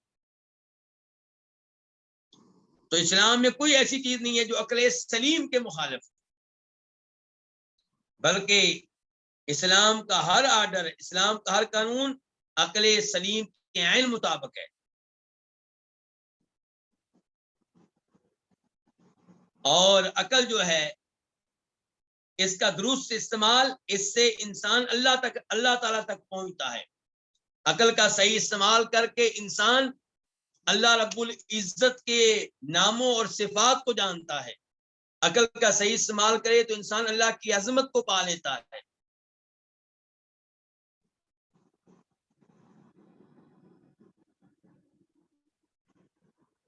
تو اسلام میں کوئی ایسی چیز نہیں ہے جو عقل سلیم کے مخالف، بلکہ اسلام کا ہر آرڈر، اسلام کا ہر قانون عقل سلیم کے عین مطابق ہے۔ اور عقل جو ہے اس کا درست استعمال، اس سے انسان اللہ تعالیٰ تک پہنچتا ہے۔ عقل کا صحیح استعمال کر کے انسان اللہ رب العزت کے ناموں اور صفات کو جانتا ہے۔ عقل کا صحیح استعمال کرے تو انسان اللہ کی عظمت کو پا لیتا ہے۔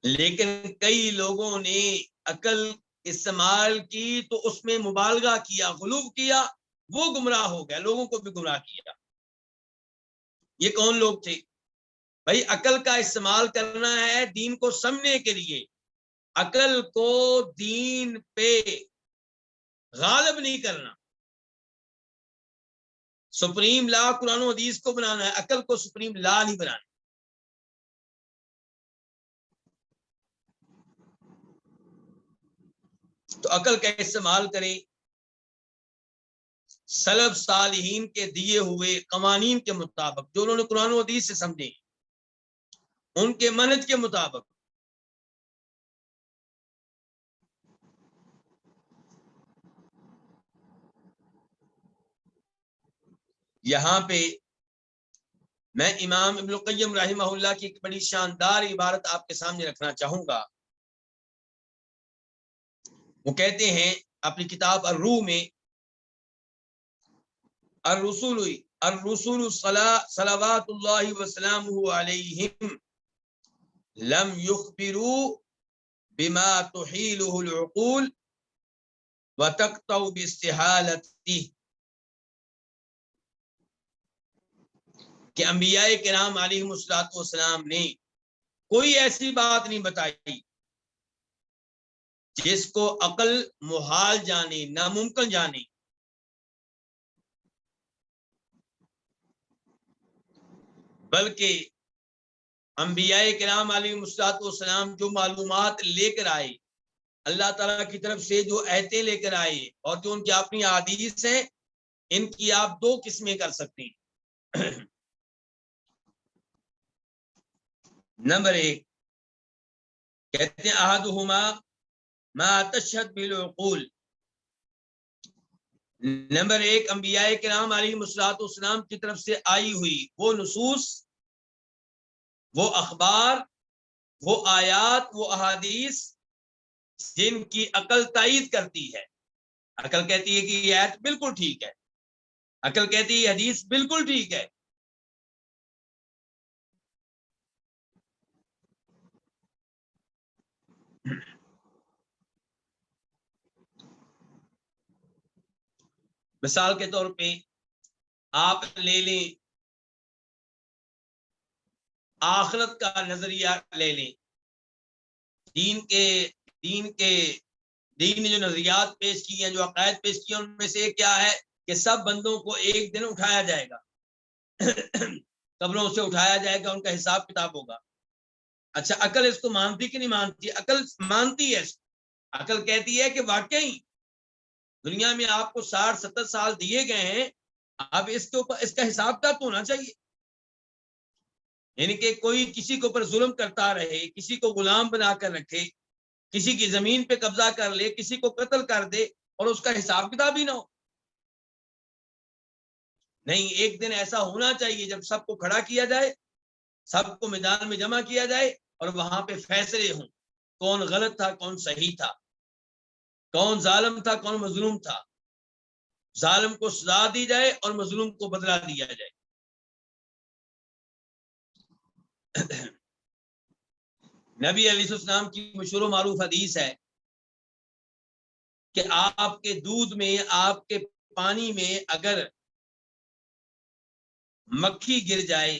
لیکن کئی لوگوں نے عقل استعمال کی تو اس میں مبالغہ کیا، غلو کیا، وہ گمراہ ہو گیا، لوگوں کو بھی گمراہ کیا۔ یہ کون لوگ تھے؟ بھائی عقل کا استعمال کرنا ہے دین کو سمجھنے کے لیے، عقل کو دین پہ غالب نہیں کرنا۔ سپریم لا قرآن و حدیث کو بنانا ہے، عقل کو سپریم لا نہیں بنانا۔ تو عقل کا استعمال کریں سلف صالحین کے دیے ہوئے قوانین کے مطابق، جو انہوں نے قرآن و حدیث سے سمجھے، ان کے منہج کے مطابق۔ یہاں پہ میں امام ابن القیم رحمہ اللہ کی ایک بڑی شاندار عبارت آپ کے سامنے رکھنا چاہوں گا۔ وہ کہتے ہیں اپنی کتاب الروح میں، الرسول صلوات اللہ وسلامہ علیہم لم یخبروا بما تحیلہ العقول وتقطع باستحالتہ، کہ انبیاء کرام علیہم الصلوۃ والسلام نے کوئی ایسی بات نہیں بتائی جس کو عقل محال جانے، ناممکن جانے۔ بلکہ انبیاء کرام علیہم الصلوۃ والسلام جو معلومات لے کر آئے، اللہ تعالیٰ کی طرف سے جو آیتیں لے کر آئے اور جو ان کی اپنی احادیث ہیں، ان کی آپ دو قسمیں کر سکتے ہیں۔ نمبر ایک کہتے ہیں احدہما ما تشہد بالعقول، نمبر ایک انبیاء کرام علیہم الصلوۃ والسلام کی طرف سے آئی ہوئی وہ نصوص، وہ اخبار، وہ آیات، وہ احادیث جن کی عقل تائید کرتی ہے۔ عقل کہتی ہے کہ یہ آیت بالکل ٹھیک ہے، عقل کہتی ہے یہ حدیث بالکل ٹھیک ہے۔ مثال کے طور پہ آپ لے لیں، آخرت کا نظریہ لے لیں، دین نے جو نظریات پیش کی ہیں، جو عقائد پیش کیے ہیں، ان میں سے کیا ہے کہ سب بندوں کو ایک دن اٹھایا جائے گا، قبروں سے اٹھایا جائے گا، ان کا حساب کتاب ہوگا۔ اچھا عقل اس کو مانتی کہ نہیں مانتی؟ عقل مانتی ہے۔ عقل کہتی ہے کہ واقعی دنیا میں آپ کو 60-70 سال دیے گئے ہیں، اب اس کے اوپر اس کا حساب کتاب ہونا چاہیے۔ یعنی کہ کوئی کسی کے اوپر ظلم کرتا رہے، کسی کو غلام بنا کر رکھے، کسی کی زمین پہ قبضہ کر لے، کسی کو قتل کر دے اور اس کا حساب کتاب ہی نہ ہو۔ نہیں، ایک دن ایسا ہونا چاہیے جب سب کو کھڑا کیا جائے، سب کو میدان میں جمع کیا جائے اور وہاں پہ فیصلے ہوں، کون غلط تھا، کون صحیح تھا، کون ظالم تھا، کون مظلوم تھا، ظالم کو سزا دی جائے اور مظلوم کو بدلہ دیا جائے۔ نبی علیہ السلام کی مشہور و معروف حدیث ہے کہ آپ کے دودھ میں، آپ کے پانی میں اگر مکھی گر جائے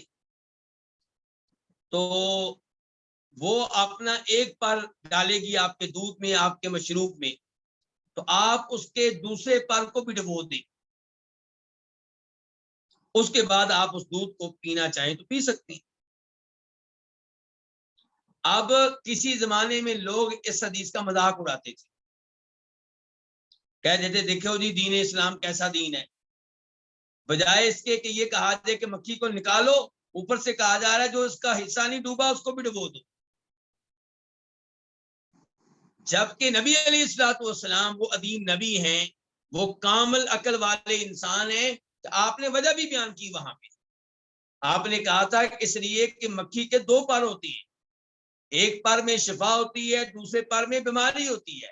تو وہ اپنا ایک پر ڈالے گی آپ کے دودھ میں، آپ کے مشروب میں، تو آپ اس کے دوسرے پر کو بھی ڈبو دیں، اس کے بعد آپ اس دودھ کو پینا چاہیں تو پی سکتے ہیں۔ اب کسی زمانے میں لوگ اس حدیث کا مذاق اڑاتے تھے، کہہ دیتے دیکھو جی دین اسلام کیسا دین ہے، بجائے اس کے کہ یہ کہا جائے کہ مکھی کو نکالو، اوپر سے کہا جا رہا ہے جو اس کا حصہ نہیں ڈوبا اس کو بھی ڈبو دو، جبکہ نبی علیہ الصلوۃ والسلام وہ عظیم نبی ہیں، وہ کامل عقل والے انسان ہیں، تو آپ نے وجہ بھی بیان کی وہاں پہ، آپ نے کہا تھا کہ اس لیے کہ مکھی کے دو پر ہوتی ہیں، ایک پر میں شفا ہوتی ہے، دوسرے پر میں بیماری ہوتی ہے،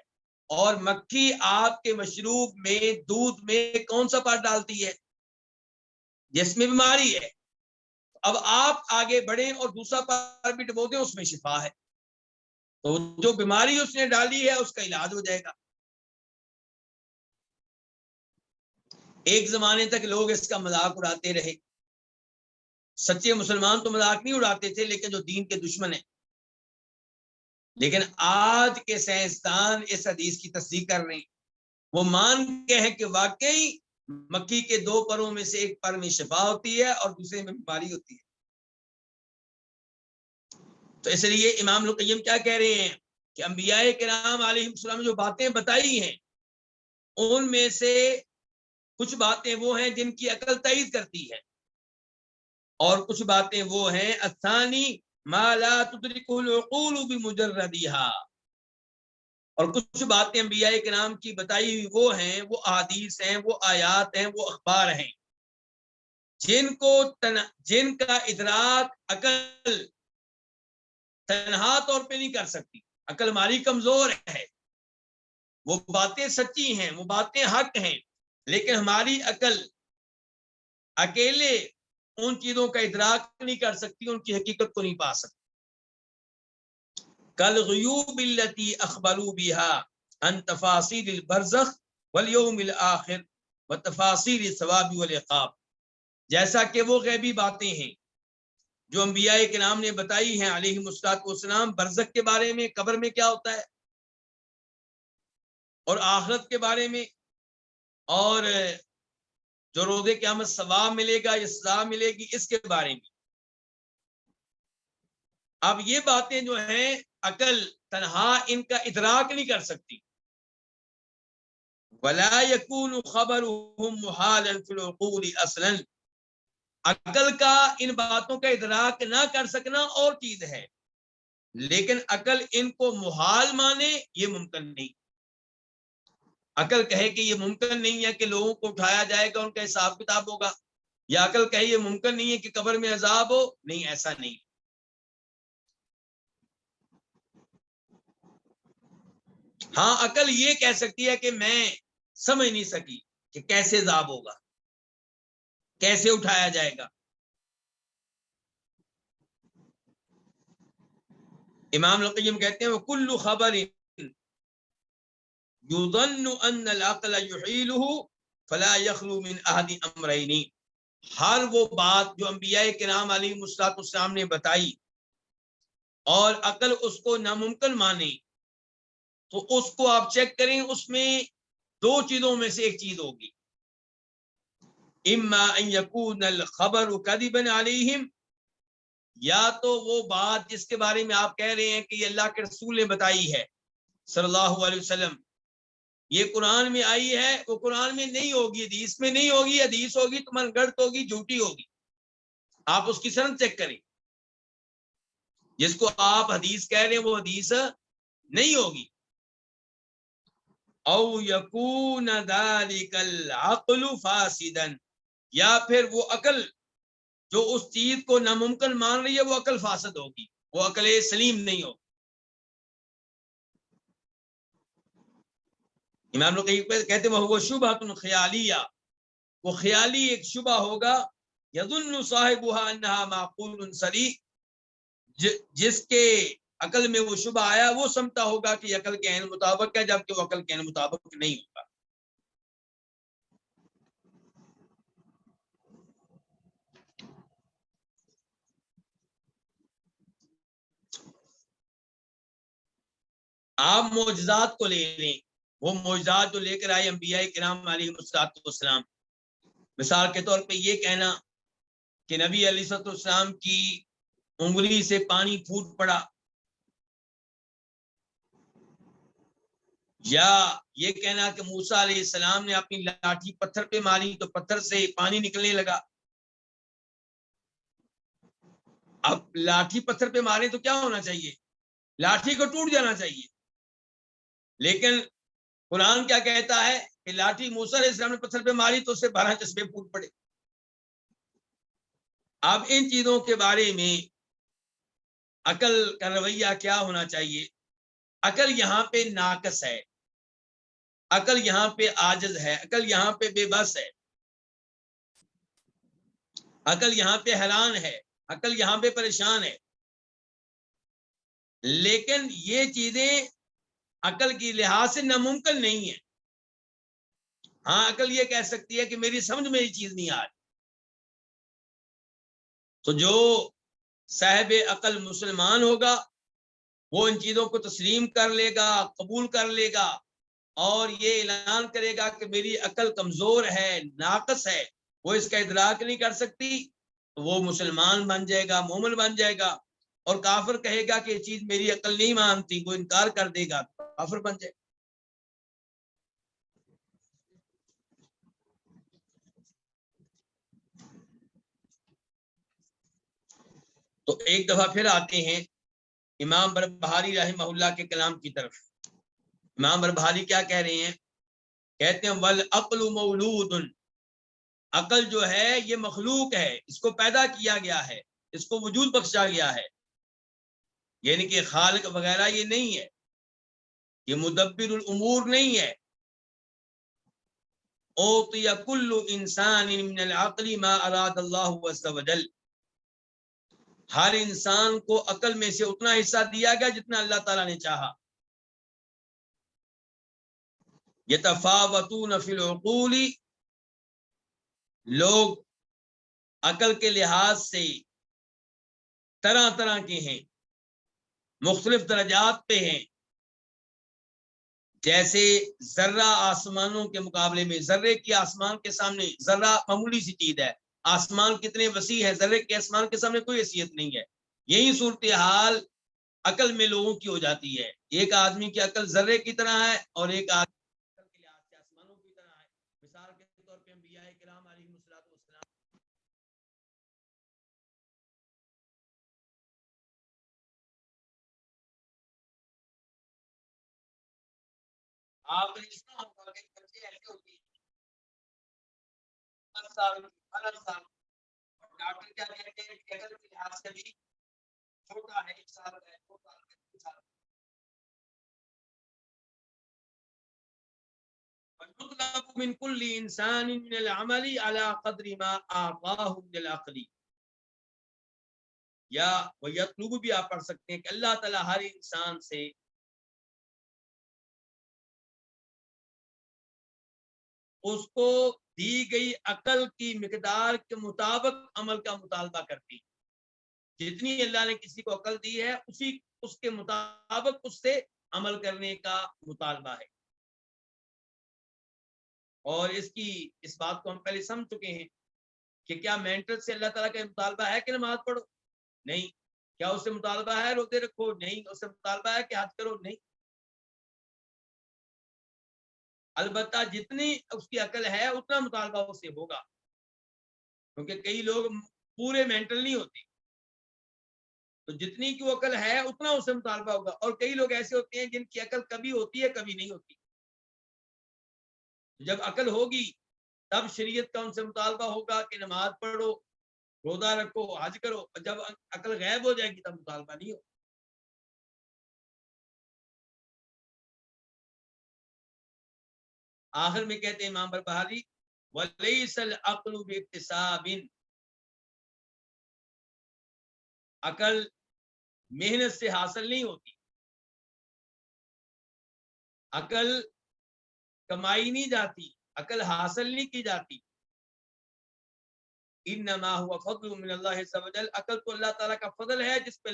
اور مکھی آپ کے مشروب میں دودھ میں کون سا پر ڈالتی ہے؟ جس میں بیماری ہے۔ اب آپ آگے بڑھیں اور دوسرا پر بھی ڈبو دیں، اس میں شفا ہے، تو جو بیماری اس نے ڈالی ہے اس کا علاج ہو جائے گا۔ ایک زمانے تک لوگ اس کا مذاق اڑاتے رہے، سچے مسلمان تو مذاق نہیں اڑاتے تھے، لیکن جو دین کے دشمن ہیں، لیکن آج کے سائنسدان اس حدیث کی تصدیق کر رہے ہیں، وہ مان کے ہیں کہ واقعی مکھی کے دو پروں میں سے ایک پر میں شفا ہوتی ہے اور دوسرے میں بیماری ہوتی ہے۔ تو اس لیے امام القیم کیا کہہ رہے ہیں کہ انبیاء کرام علیہ السلام جو باتیں بتائی ہیں ان میں سے کچھ باتیں وہ ہیں جن کی عقل تائید کرتی ہے، اور کچھ باتیں وہ ہیں الثانی ما لا تدرک العقول بمجردها، اور کچھ باتیں انبیاء کرام کی بتائی ہوئی وہ ہیں، وہ احادیث ہیں، وہ آیات ہیں، وہ اخبار ہیں جن کا ادراک عقل تنہا طور پہ نہیں کر سکتی، عقل ہماری کمزور ہے، وہ باتیں سچی ہیں، وہ باتیں حق ہیں، لیکن ہماری عقل اکیلے ان چیزوں کا ادراک نہیں کر سکتی، ان کی حقیقت کو نہیں پا سکتی۔ کالغیوب التي اخبروا بها عن تفاصیل البرزخ والیوم الاخر وتفاصیل الثواب والعقاب، جیسا کہ وہ غیبی باتیں ہیں جو انبیاء کرام نے بتائی ہیں علیہ السلام، برزخ کے بارے میں، قبر میں کیا ہوتا ہے، اور آخرت کے بارے میں، اور جو روز قیامت ثواب ملے گا یا سزا ملے گی اس کے بارے میں۔ اب یہ باتیں جو ہیں عقل تنہا ان کا ادراک نہیں کر سکتی، ولا يكون خبرهم محالا في العقول اصلا، عقل کا ان باتوں کا ادراک نہ کر سکنا اور چیز ہے، لیکن عقل ان کو محال مانے یہ ممکن نہیں۔ عقل کہے کہ یہ ممکن نہیں ہے کہ لوگوں کو اٹھایا جائے گا، ان کا حساب کتاب ہوگا، یا عقل کہے یہ ممکن نہیں ہے کہ قبر میں عذاب ہو، نہیں، ایسا نہیں۔ ہاں عقل یہ کہہ سکتی ہے کہ میں سمجھ نہیں سکی کہ کیسے عذاب ہوگا، کیسے اٹھایا جائے گا۔ امام القیم کہتے ہیں وَكُلُّ خَبَرٍ يُظَنُّ أَنَّ الْعَقْلَ يُحِيلُهُ فَلَا يَخْلُو مِنْ أَحَدِ أَمْرَيْنِ، ہر وہ بات جو انبیاء کرام علیہ السلام نے بتائی اور عقل اس کو ناممکن مانے، تو اس کو آپ چیک کریں، اس میں دو چیزوں میں سے ایک چیز ہوگی، اما ان یکون الخبر کذبا علیہم، یا تو وہ بات جس کے بارے میں آپ کہہ رہے ہیں کہ یہ اللہ کے رسول نے بتائی ہے صلی اللہ علیہ وسلم، یہ قرآن میں آئی ہے، وہ قرآن میں نہیں ہوگی، حدیث میں نہیں ہوگی، حدیث ہوگی تو من گڑت ہوگی، جھوٹی ہوگی، آپ اس کی سند چیک کریں، جس کو آپ حدیث کہہ رہے ہیں وہ حدیث نہیں ہوگی۔ او یکون ذالک العقل فاسدا، یا پھر وہ عقل جو اس چیز کو ناممکن مان رہی ہے وہ عقل فاسد ہوگی، وہ عقل سلیم نہیں ہوگی۔ امام لوگ کہتے ہیں وہ شبہۃ خیالیہ، وہ خیالی ایک شبہ ہوگا، یظن صاحبها انها معقول صریح، جس کے عقل میں وہ شبہ آیا وہ سمجھتا ہوگا کہ عقل کے عین مطابق ہے، جبکہ وہ عقل کے عین مطابق نہیں ہوگا۔ آپ معجزات کو لے لیں، وہ معجزات جو لے کر آئے انبیاء کرام علیہ السلام، مثال کے طور پہ یہ کہنا کہ نبی علیہ السلام کی انگلی سے پانی پھوٹ پڑا، یا یہ کہنا کہ موسیٰ علیہ السلام نے اپنی لاٹھی پتھر پہ ماری تو پتھر سے پانی نکلنے لگا. اب لاٹھی پتھر پہ مارے تو کیا ہونا چاہیے؟ لاٹھی کو ٹوٹ جانا چاہیے. لیکن قرآن کیا کہتا ہے کہ لاٹھی موسیٰ علیہ السلام نے پتھر پہ ماری تو اس سے 12 چشمے پھوٹ پڑے. اب ان چیزوں کے بارے میں عقل کا رویہ کیا ہونا چاہیے؟ عقل یہاں پہ ناقص ہے، عقل یہاں پہ عاجز ہے، عقل یہاں پہ بے بس ہے، عقل یہاں پہ حیران ہے، عقل یہاں پہ پریشان ہے. لیکن یہ چیزیں عقل کی لحاظ سے ناممکن نہیں ہے. ہاں عقل یہ کہہ سکتی ہے کہ میری سمجھ میں یہ چیز نہیں آ رہی. تو جو صاحب عقل مسلمان ہوگا وہ ان چیزوں کو تسلیم کر لے گا، قبول کر لے گا اور یہ اعلان کرے گا کہ میری عقل کمزور ہے، ناقص ہے، وہ اس کا ادراک نہیں کر سکتی. وہ مسلمان بن جائے گا، مومن بن جائے گا. اور کافر کہے گا کہ یہ چیز میری عقل نہیں مانتی، وہ انکار کر دے گا، کافر بن جائے گا. تو ایک دفعہ پھر آتے ہیں امام بربہاری رحمہ اللہ کے کلام کی طرف. امام بربہاری کیا کہہ رہے ہیں؟ کہتے ہیں والعقل مولود، عقل جو ہے یہ مخلوق ہے، اس کو پیدا کیا گیا ہے، اس کو وجود بخشا گیا ہے. یعنی کہ خالق وغیرہ یہ نہیں ہے، یہ مدبر الامور نہیں ہے. اوتی کل انسان من العقل ما اراد اللہ عز وجل، ہر انسان کو عقل میں سے اتنا حصہ دیا گیا جتنا اللہ تعالیٰ نے چاہا. یتفاوتون فی العقول، لوگ عقل کے لحاظ سے طرح طرح کے ہیں، مختلف درجات پہ ہیں. جیسے ذرہ آسمانوں کے مقابلے میں، ذرے کی آسمان کے سامنے ذرہ معمولی سی چیز ہے، آسمان کتنے وسیع ہے، ذرے کے آسمان کے سامنے کوئی حیثیت نہیں ہے. یہی صورتحال عقل میں لوگوں کی ہو جاتی ہے. ایک آدمی کی عقل ذرے کی طرح ہے اور ایک آدمی عقل کے لحاظ سے آسمانوں کی طرح ہے. مثال کے طور پہ انبیاء کرام علیہ الصلوۃ والسلام، آپ نے سنا ہوگا کہ بچے ایسے ہوتے ہیں 10 سال 12 سال، ڈاکٹر کیا کہتے ہیں کہ عقل کے لحاظ سے بھی چھوٹا ہے، 1 سال کا ہے، 2 سال کا ہے، 3 سال کا ہے. وَيُطْلَبُ مِنْ كُلِّ إِنسَانٍ مِنَ الْعَمَلِ عَلَى قَدْرِ مَا أَعْطَاهُ مِنَ الْعَقْلِ. یا وَيَطْلُبُ بھی آپ پڑھ سکتے ہیں کہ اللہ تعالیٰ ہر انسان سے اس کو دی گئی عقل کی مقدار کے مطابق عمل کا مطالبہ کرتی. جتنی اللہ نے کسی کو عقل دی ہے اس کے مطابق اس سے عمل کرنے کا مطالبہ ہے. اور اس بات کو ہم پہلے سمجھ چکے ہیں کہ کیا مینٹل سے اللہ تعالیٰ کا مطالبہ ہے کہ نماز پڑھو؟ نہیں. کیا اس سے مطالبہ ہے روزے رکھو؟ نہیں. اس سے مطالبہ ہے کہ حج کرو؟ نہیں. البتہ جتنی اس کی عقل ہے اتنا مطالبہ اس سے ہوگا، کیونکہ کئی لوگ پورے مینٹل نہیں ہوتے، تو جتنی کی عقل ہے اتنا اس سے مطالبہ ہوگا. اور کئی لوگ ایسے ہوتے ہیں جن کی عقل کبھی ہوتی ہے کبھی نہیں ہوتی. جب عقل ہوگی تب شریعت کا ان سے مطالبہ ہوگا کہ نماز پڑھو، روزہ رکھو، حج کرو. جب عقل غائب ہو جائے گی تب مطالبہ نہیں ہوگا. آخر میں کہتے ہیں امام بربہاری وَلَيْسَ الْعَقْلُ بِاكْتِسَابٍ، عقل محنت سے حاصل نہیں ہوتی، عقل کمائی نہیں جاتی، عقل حاصل نہیں کی جاتی. انما هو فضل من اللہ عز وجل، عقل تو اللہ تعالیٰ کا فضل ہے جس پہ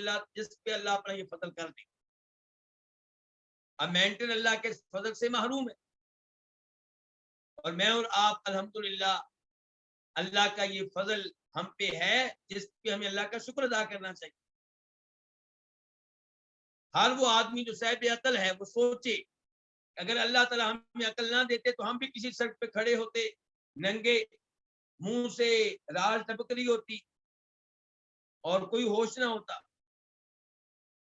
اللہ اپنا یہ فضل کر دے. اب مینٹن اللہ کے فضل سے محروم ہے، اور میں اور آپ الحمدللہ اللہ کا یہ فضل ہم پہ ہے جس پہ ہمیں اللہ کا شکر ادا کرنا چاہیے. ہر وہ آدمی جو صاحب عقل ہے وہ سوچے اگر اللہ تعالیٰ ہمیں عقل نہ دیتے تو ہم بھی کسی سڑک پہ کھڑے ہوتے، ننگے منہ سے رال ٹپک رہی ہوتی اور کوئی ہوش نہ ہوتا۔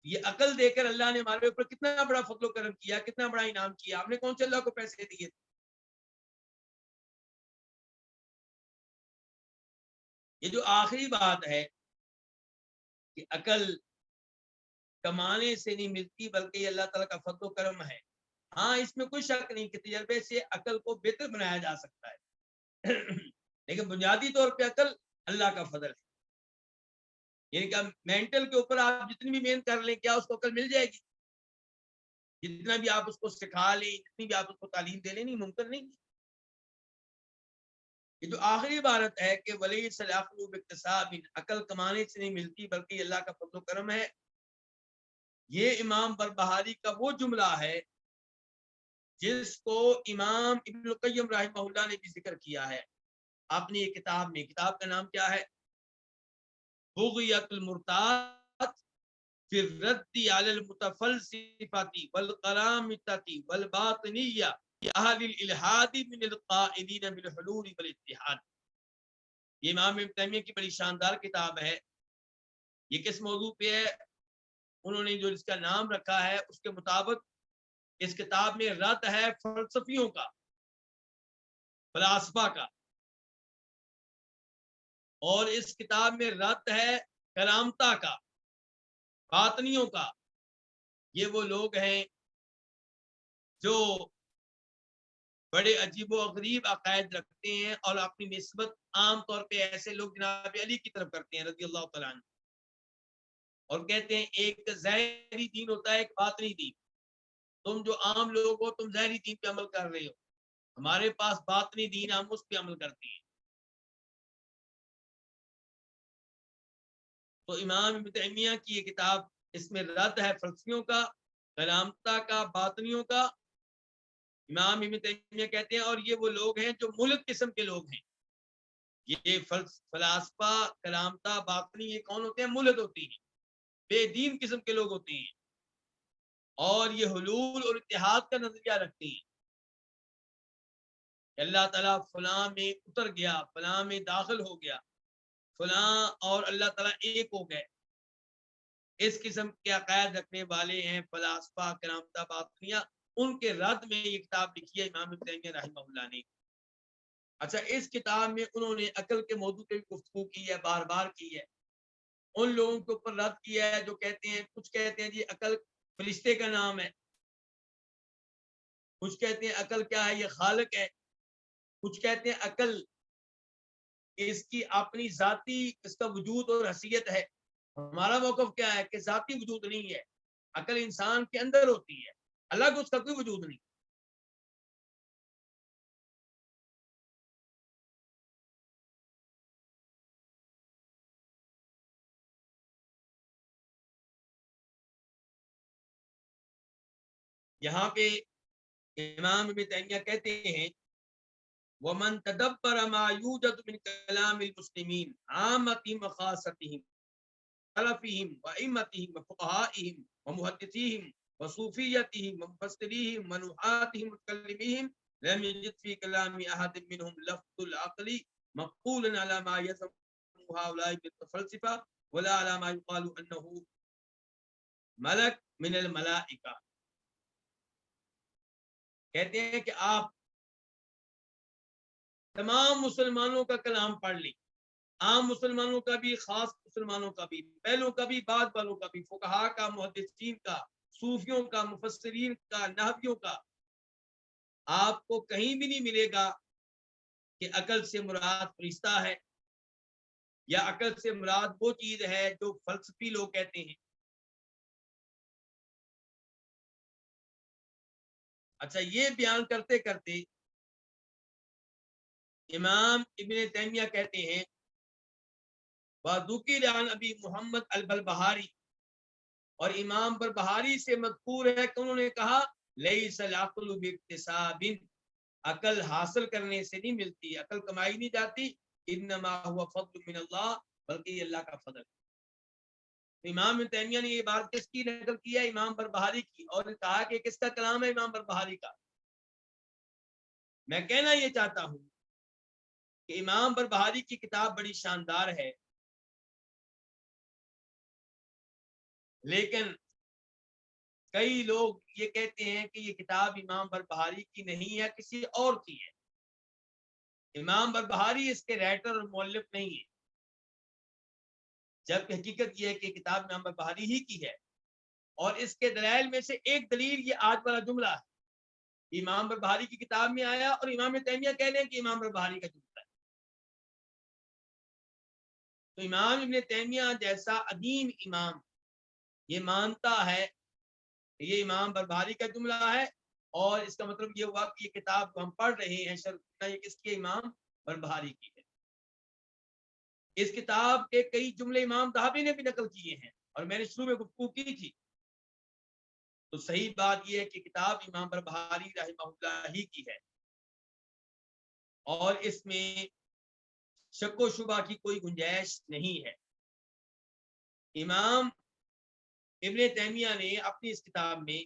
یہ عقل دے کر اللہ نے ہمارے اوپر کتنا بڑا فضل و کرم کیا، کتنا بڑا انعام کیا۔ ہم نے کون سے اللہ کو پیسے دیے تھے؟ یہ جو آخری بات ہے کہ عقل کمانے سے نہیں ملتی بلکہ یہ اللہ تعالیٰ کا فضل و کرم ہے، ہاں اس میں کوئی شک نہیں کہ تجربے سے عقل کو بہتر بنایا جا سکتا ہے لیکن بنیادی طور پہ عقل اللہ کا فضل ہے۔ یعنی کہ مینٹل کے اوپر آپ جتنی بھی محنت کر لیں، کیا اس کو عقل مل جائے گی؟ جتنا بھی آپ اس کو سکھا لیں، جتنی بھی آپ اس کو تعلیم دے لیں، نہیں، ممکن نہیں۔ یہ جو آخری عبارت ہے کہ ولی صلاح باکتساب، عقل کمانے سے نہیں ملتی بلکہ یہ اللہ کا فضل و کرم ہے، یہ امام بربہاری کا وہ جملہ ہے جس کو امام ابن القیم رحمہ اللہ نے بھی ذکر کیا ہے اپنی یہ کتاب میں۔ کتاب کا نام کیا ہے؟ بغیت المرتاد فی الرد علی المتفلسفۃ والقرامطۃ والباطنیہ اہل الالحاد من القائلین بالحلول والاتحاد۔ یہ امام ابن تیمیہ کی بڑی شاندار کتاب ہے۔ یہ کس موضوع پہ ہے؟ انہوں نے جو اس کا نام رکھا ہے اس کے مطابق اس کتاب میں رد ہے فلسفیوں کا، فلاسفہ کا، اور اس کتاب میں رد ہے کرامتا کا، باطنیوں کا۔ یہ وہ لوگ ہیں جو بڑے عجیب و غریب عقائد رکھتے ہیں اور اپنی نسبت عام طور پہ ایسے لوگ جناب علی کی طرف کرتے ہیں رضی اللہ تعالیٰ عنہ، اور کہتے ہیں ایک ظاہری دین ہوتا ہے، ایک باطنی دین۔ تم جو عام لوگ ہو تم ظاہری دین پہ عمل کر رہے ہو، ہمارے پاس باطنی دین، ہم اس پہ عمل کرتے ہیں۔ تو امام ابن تیمیہ کی یہ کتاب، اس میں رد ہے فلسفیوں کا، کرامتا کا، باطنیوں کا۔ امام ابن تیمیہ کہتے ہیں اور یہ وہ لوگ ہیں جو ملک قسم کے لوگ ہیں۔ یہ فلاسفہ، کرامتا، باطنی، یہ کون ہوتے ہیں؟ ملک ہوتی ہیں، بے دین قسم کے لوگ ہوتے ہیں، اور یہ حلول اور اتحاد کا نظریہ رکھتے ہیں کہ اللہ تعالیٰ فلاں میں اتر گیا، فلاں میں داخل ہو گیا، فلاں اور اللہ تعالیٰ ایک ہو گئے۔ اس قسم کے عقائد رکھنے والے ہیں فلاسفہ، کرامتا، باطنیہ۔ ان کے رد میں یہ کتاب لکھی ہے امام ابن تیمیہ رحمہ اللہ نے۔ اچھا، اس کتاب میں انہوں نے عقل کے موضوع پہ گفتگو کی ہے، بار بار کی ہے، ان لوگوں کے اوپر رد کیا ہے جو کہتے ہیں، کچھ کہتے ہیں جی عقل فرشتے کا نام ہے، کچھ کہتے ہیں عقل کیا ہے، یہ خالق ہے، کچھ کہتے ہیں عقل اس کی اپنی ذاتی، اس کا وجود اور حیثیت ہے۔ ہمارا موقف کیا ہے کہ ذاتی وجود نہیں ہے، عقل انسان کے اندر ہوتی ہے، الگ اس کا کوئی وجود نہیں۔ یہاں پہ امام ابن تیمیہ کہتے ہیں وَمَن تَدَبَّرَ مَا يُوجَدُ مِنْ كَلَامِ الْمُسْلِمِينَ عَامَّتِهِمْ وَخَاصَّتِهِمْ سلفهم وَإِمَّتِهِمْ وَفُقَهَائِهِمْ وَمُحَدِّثِيهِمْ وَصُوفِيَّتِهِمْ وَمُفَسِّرِيهِمْ وَنُحَاتِهِمْ وَمُتَكَلِّمِيهِمْ لَمْ يَجِدْ فِي كَلَامِ أَحَدٍ مِّنْهُمْ لَفْظُ الْعَقْلِ مَقْبُولًا عَلَى مَا يَزْعُمُ هَؤُلَاءِ الْفَلْاسِفَةُ وَلَا عَلَى مَا يُقَالُ أَنَّهُ مَلَكٌ مِّنَ الْمَلَائِكَةِ۔ کہتے ہیں کہ آپ تمام مسلمانوں کا کلام پڑھ لیں، عام مسلمانوں کا بھی، خاص مسلمانوں کا بھی، پہلوں کا بھی، بعد والوں کا بھی، فقہاء کا، محدثین کا، صوفیوں کا، مفسرین کا، نحویوں کا، آپ کو کہیں بھی نہیں ملے گا کہ عقل سے مراد فرشتہ ہے یا عقل سے مراد وہ چیز ہے جو فلسفی لوگ کہتے ہیں۔ اچھا، یہ بیان کرتے کرتے امام ابن تیمیہ کہتے ہیں وَذُكِرَ عَنْ أَبِي محمد البلبہاری، اور امام بربہاری سے مذکور ہے کہ انہوں نے کہا لَيْسَ الْعَقْلُ بِاكْتِسَابٍ، عقل حاصل کرنے سے نہیں ملتی، عقل کمائی نہیں جاتی، انما هو فضل من اللہ، بلکہ یہ اللہ کا فضل ہے۔ امام ابن تیمیہ نے یہ بات کس کی نقل کی ہے؟ امام بربہاری کی، اور کہا کہ کس کا کلام ہے؟ امام بربہاری کا۔ میں کہنا یہ چاہتا ہوں کہ امام بربہاری کی کتاب بڑی شاندار ہے، لیکن کئی لوگ یہ کہتے ہیں کہ یہ کتاب امام بربہاری کی نہیں ہے، کسی اور کی ہے۔ امام بربہاری اس کے رائٹر اور مؤلف نہیں ہے، جبکہ حقیقت یہ ہے کہ کتاب امام بربہاری ہی کی ہے۔ اور اس کے دلائل میں سے ایک دلیل یہ آج والا جملہ ہے، امام بربہاری کی کتاب میں آیا اور امام تیمیہ کہہ لیں کہ امام بربہاری کا جملہ ہے۔ تو امام ابن تیمیہ جیسا عظیم امام یہ مانتا ہے کہ یہ امام بربہاری کا جملہ ہے، اور اس کا مطلب یہ ہوا کہ یہ کتاب کو ہم پڑھ رہے ہیں یہ کس کی؟ امام بربہاری کی ہے۔ اس کتاب کے کئی جملے امام ذہبی نے بھی نقل کیے ہیں، اور میں نے شروع میں گفتگو کی تھی۔ تو صحیح بات یہ ہے کہ کتاب امام بربہاری رحمہ اللہ ہی کی ہے، اور اس میں شک و شبہ کی کوئی گنجائش نہیں ہے۔ امام ابن تیمیہ نے اپنی اس کتاب میں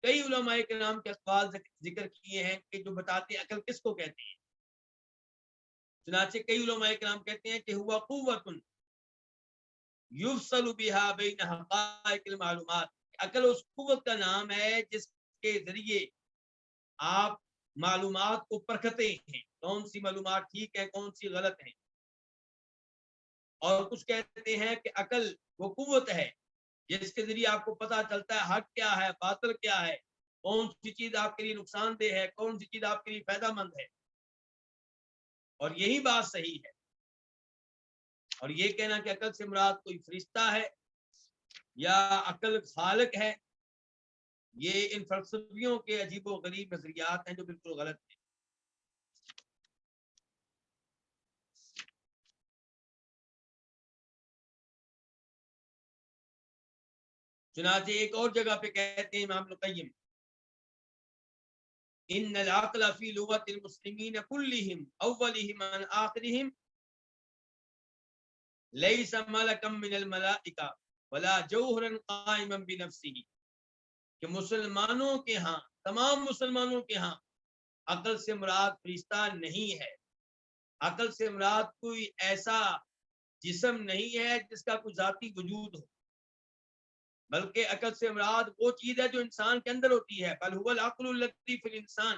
کئی علماء کرام کے اقوال ذکر کیے ہیں کہ جو بتاتے ہیں عقل کس کو کہتے ہیں۔ چنانچہ کئی علماء کرام کہتے ہیں کہ ہوا قوت یفصل بها بین حقائق المعلومات، عقل اس قوت کا نام ہے جس کے ذریعے آپ معلومات کو پرکھتے ہیں، کون سی معلومات ٹھیک ہے کون سی غلط ہیں۔ اور کچھ کہتے ہیں کہ عقل وہ قوت ہے جس کے ذریعے آپ کو پتہ چلتا ہے حق کیا ہے باطل کیا ہے، کون سی چیز آپ کے لیے نقصان دہ ہے کون سی چیز آپ کے لیے فائدہ مند ہے۔ اور یہی بات صحیح ہے۔ اور یہ کہنا کہ عقل سے مراد کوئی فرشتہ ہے یا عقل خالق ہے، یہ ان فلسفیوں کے عجیب و غریب نظریات ہیں جو بالکل غلط ہیں۔ چنانچہ ایک اور جگہ پہ کہتے ہیں امام ابن القیم ان العقل فی لغت المسلمین کلہم اولہم عن آخرہم لیس ملکا من الملائکہ ولا جوہرا قائما بنفسہ، کہ مسلمانوں کے ہاں تمام مسلمانوں کے ہاں عقل سے مراد فرشتہ نہیں ہے، عقل سے مراد کوئی ایسا جسم نہیں ہے جس کا کوئی ذاتی وجود ہو، بلکہ عقل سے مراد وہ چیز ہے جو انسان کے اندر ہوتی ہے۔ بل هو العقل الذی فی الانسان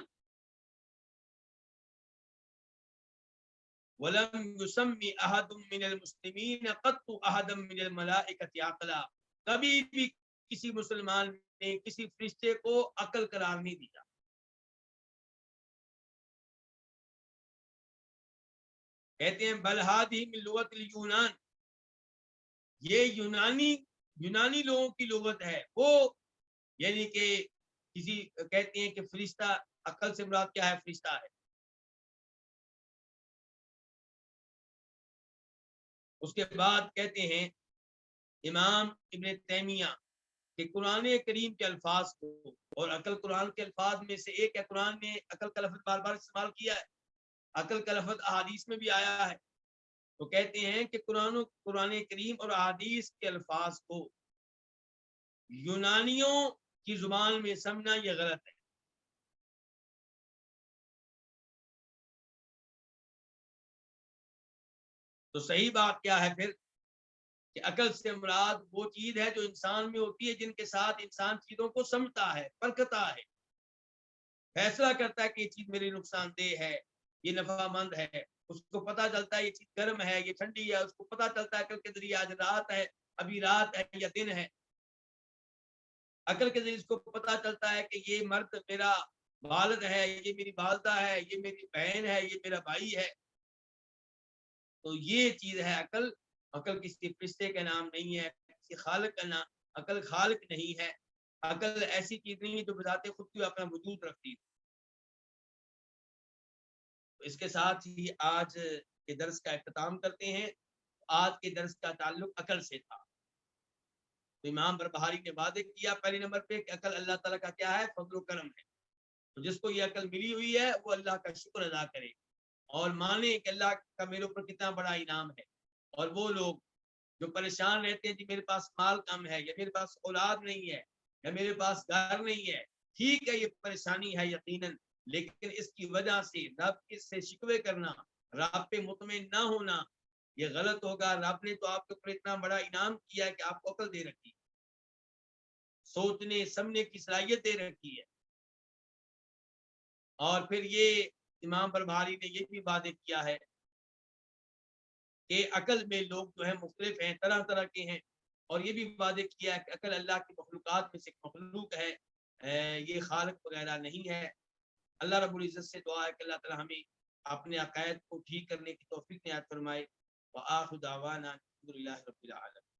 ولم یسمی احد من المسلمین قط احدا من الملائکۃ عقلا، کبھی بھی کسی مسلمان نے کسی فرشتے کو عقل قرار نہیں دیا۔ کہتے ہیں بل ہذہ من لغت اليونان، یہ یونانی لوگوں کی لغت ہے، وہ یعنی کہ کسی کہتے ہیں کہ فرشتہ، عقل سے مراد کیا ہے؟ فرشتہ ہے۔ اس کے بعد کہتے ہیں امام ابن تیمیہ کہ قرآن کریم کے الفاظ کو، اور عقل قرآن کے الفاظ میں سے ایک ہے، قرآن نے عقل کا لفظ بار بار استعمال کیا ہے، عقل کا لفظ احادیث میں بھی آیا ہے۔ تو کہتے ہیں کہ قرآن کریم اور احادیث کے الفاظ کو یونانیوں کی زبان میں سمجھنا یہ غلط ہے۔ تو صحیح بات کیا ہے پھر؟ کہ عقل سے مراد وہ چیز ہے جو انسان میں ہوتی ہے، جن کے ساتھ انسان چیزوں کو سمجھتا ہے، پرکھتا ہے، فیصلہ کرتا ہے کہ یہ چیز میرے نقصان دہ ہے یہ نفع مند ہے، اس کو پتہ چلتا ہے یہ چیز گرم ہے یہ ٹھنڈی ہے، اس کو پتہ چلتا ہے عقل کے ذریعے آج رات ہے ابھی رات ہے یا دن ہے، عقل کے ذریعے اس کو پتہ چلتا ہے کہ یہ مرد میرا والد ہے، یہ میری والدہ ہے، یہ میری بہن ہے، یہ میرا بھائی ہے۔ تو یہ چیز ہے عقل۔ عقل کسی فرشتے کا نام نہیں ہے، کسی خالق کا نام، عقل خالق نہیں ہے، عقل ایسی چیز نہیں ہے جو بذات خود کی اپنا وجود رکھتی ہے۔ اس کے ساتھ ہی آج کے درس کا اختتام کرتے ہیں۔ آج کے درس کا تعلق عقل سے تھا۔ تو امام بربہاری نے وعدے کیا پہلے نمبر پہ کہ عقل اللہ تعالیٰ کا کیا ہے؟ فضل و کرم ہے۔ تو جس کو یہ عقل ملی ہوئی ہے وہ اللہ کا شکر ادا کرے اور مانے کہ اللہ کا میرے اوپر کتنا بڑا انعام ہے۔ اور وہ لوگ جو پریشان رہتے ہیں کہ میرے پاس مال کم ہے، یا میرے پاس اولاد نہیں ہے، یا میرے پاس گھر نہیں ہے، ٹھیک ہے یہ پریشانی ہے یقیناً، لیکن اس کی وجہ سے رب اس سے شکوے کرنا، رب پہ مطمئن نہ ہونا، یہ غلط ہوگا۔ رب نے تو آپ کے اوپر اتنا بڑا انعام کیا ہے کہ آپ کو عقل دے رکھی، سوچنے سمجھنے کی صلاحیت دے رکھی ہے۔ اور پھر یہ امام بربہاری نے یہ بھی واضح کیا ہے کہ عقل میں لوگ جو ہیں مختلف ہیں، طرح طرح کے ہیں، اور یہ بھی واضح کیا ہے کہ عقل اللہ کی مخلوقات میں سے ایک مخلوق ہے، یہ خالق وغیرہ نہیں ہے۔ اللہ رب العزت سے دعا ہے کہ اللہ تعالی ہمیں اپنے عقائد کو ٹھیک کرنے کی توفیق عنایت فرمائے۔ وآخر دعوانا الحمد للہ رب العالمین۔